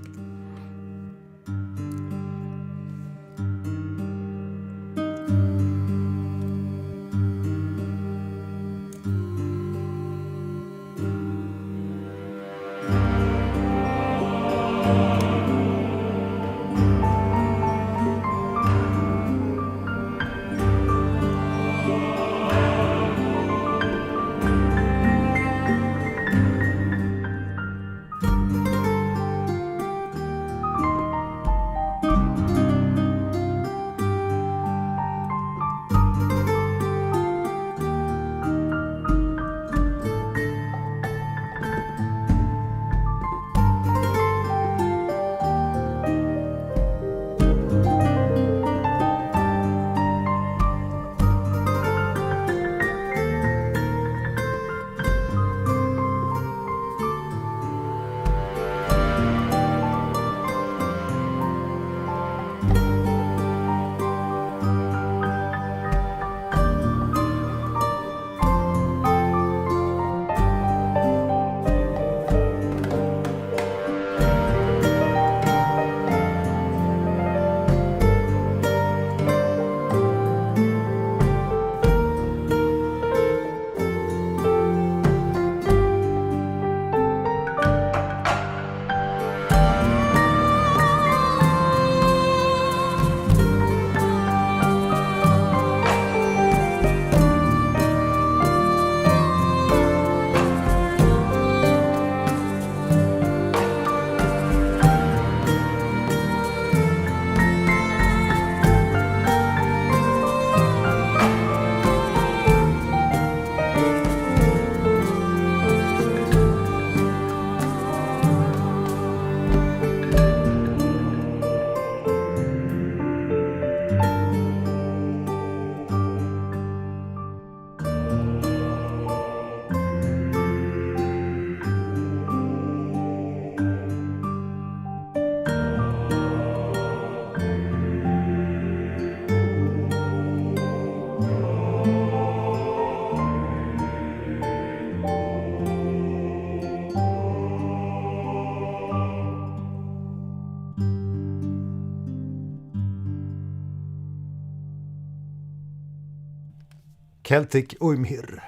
Celtic Uymir.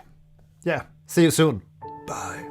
Yeah, see you soon. Bye.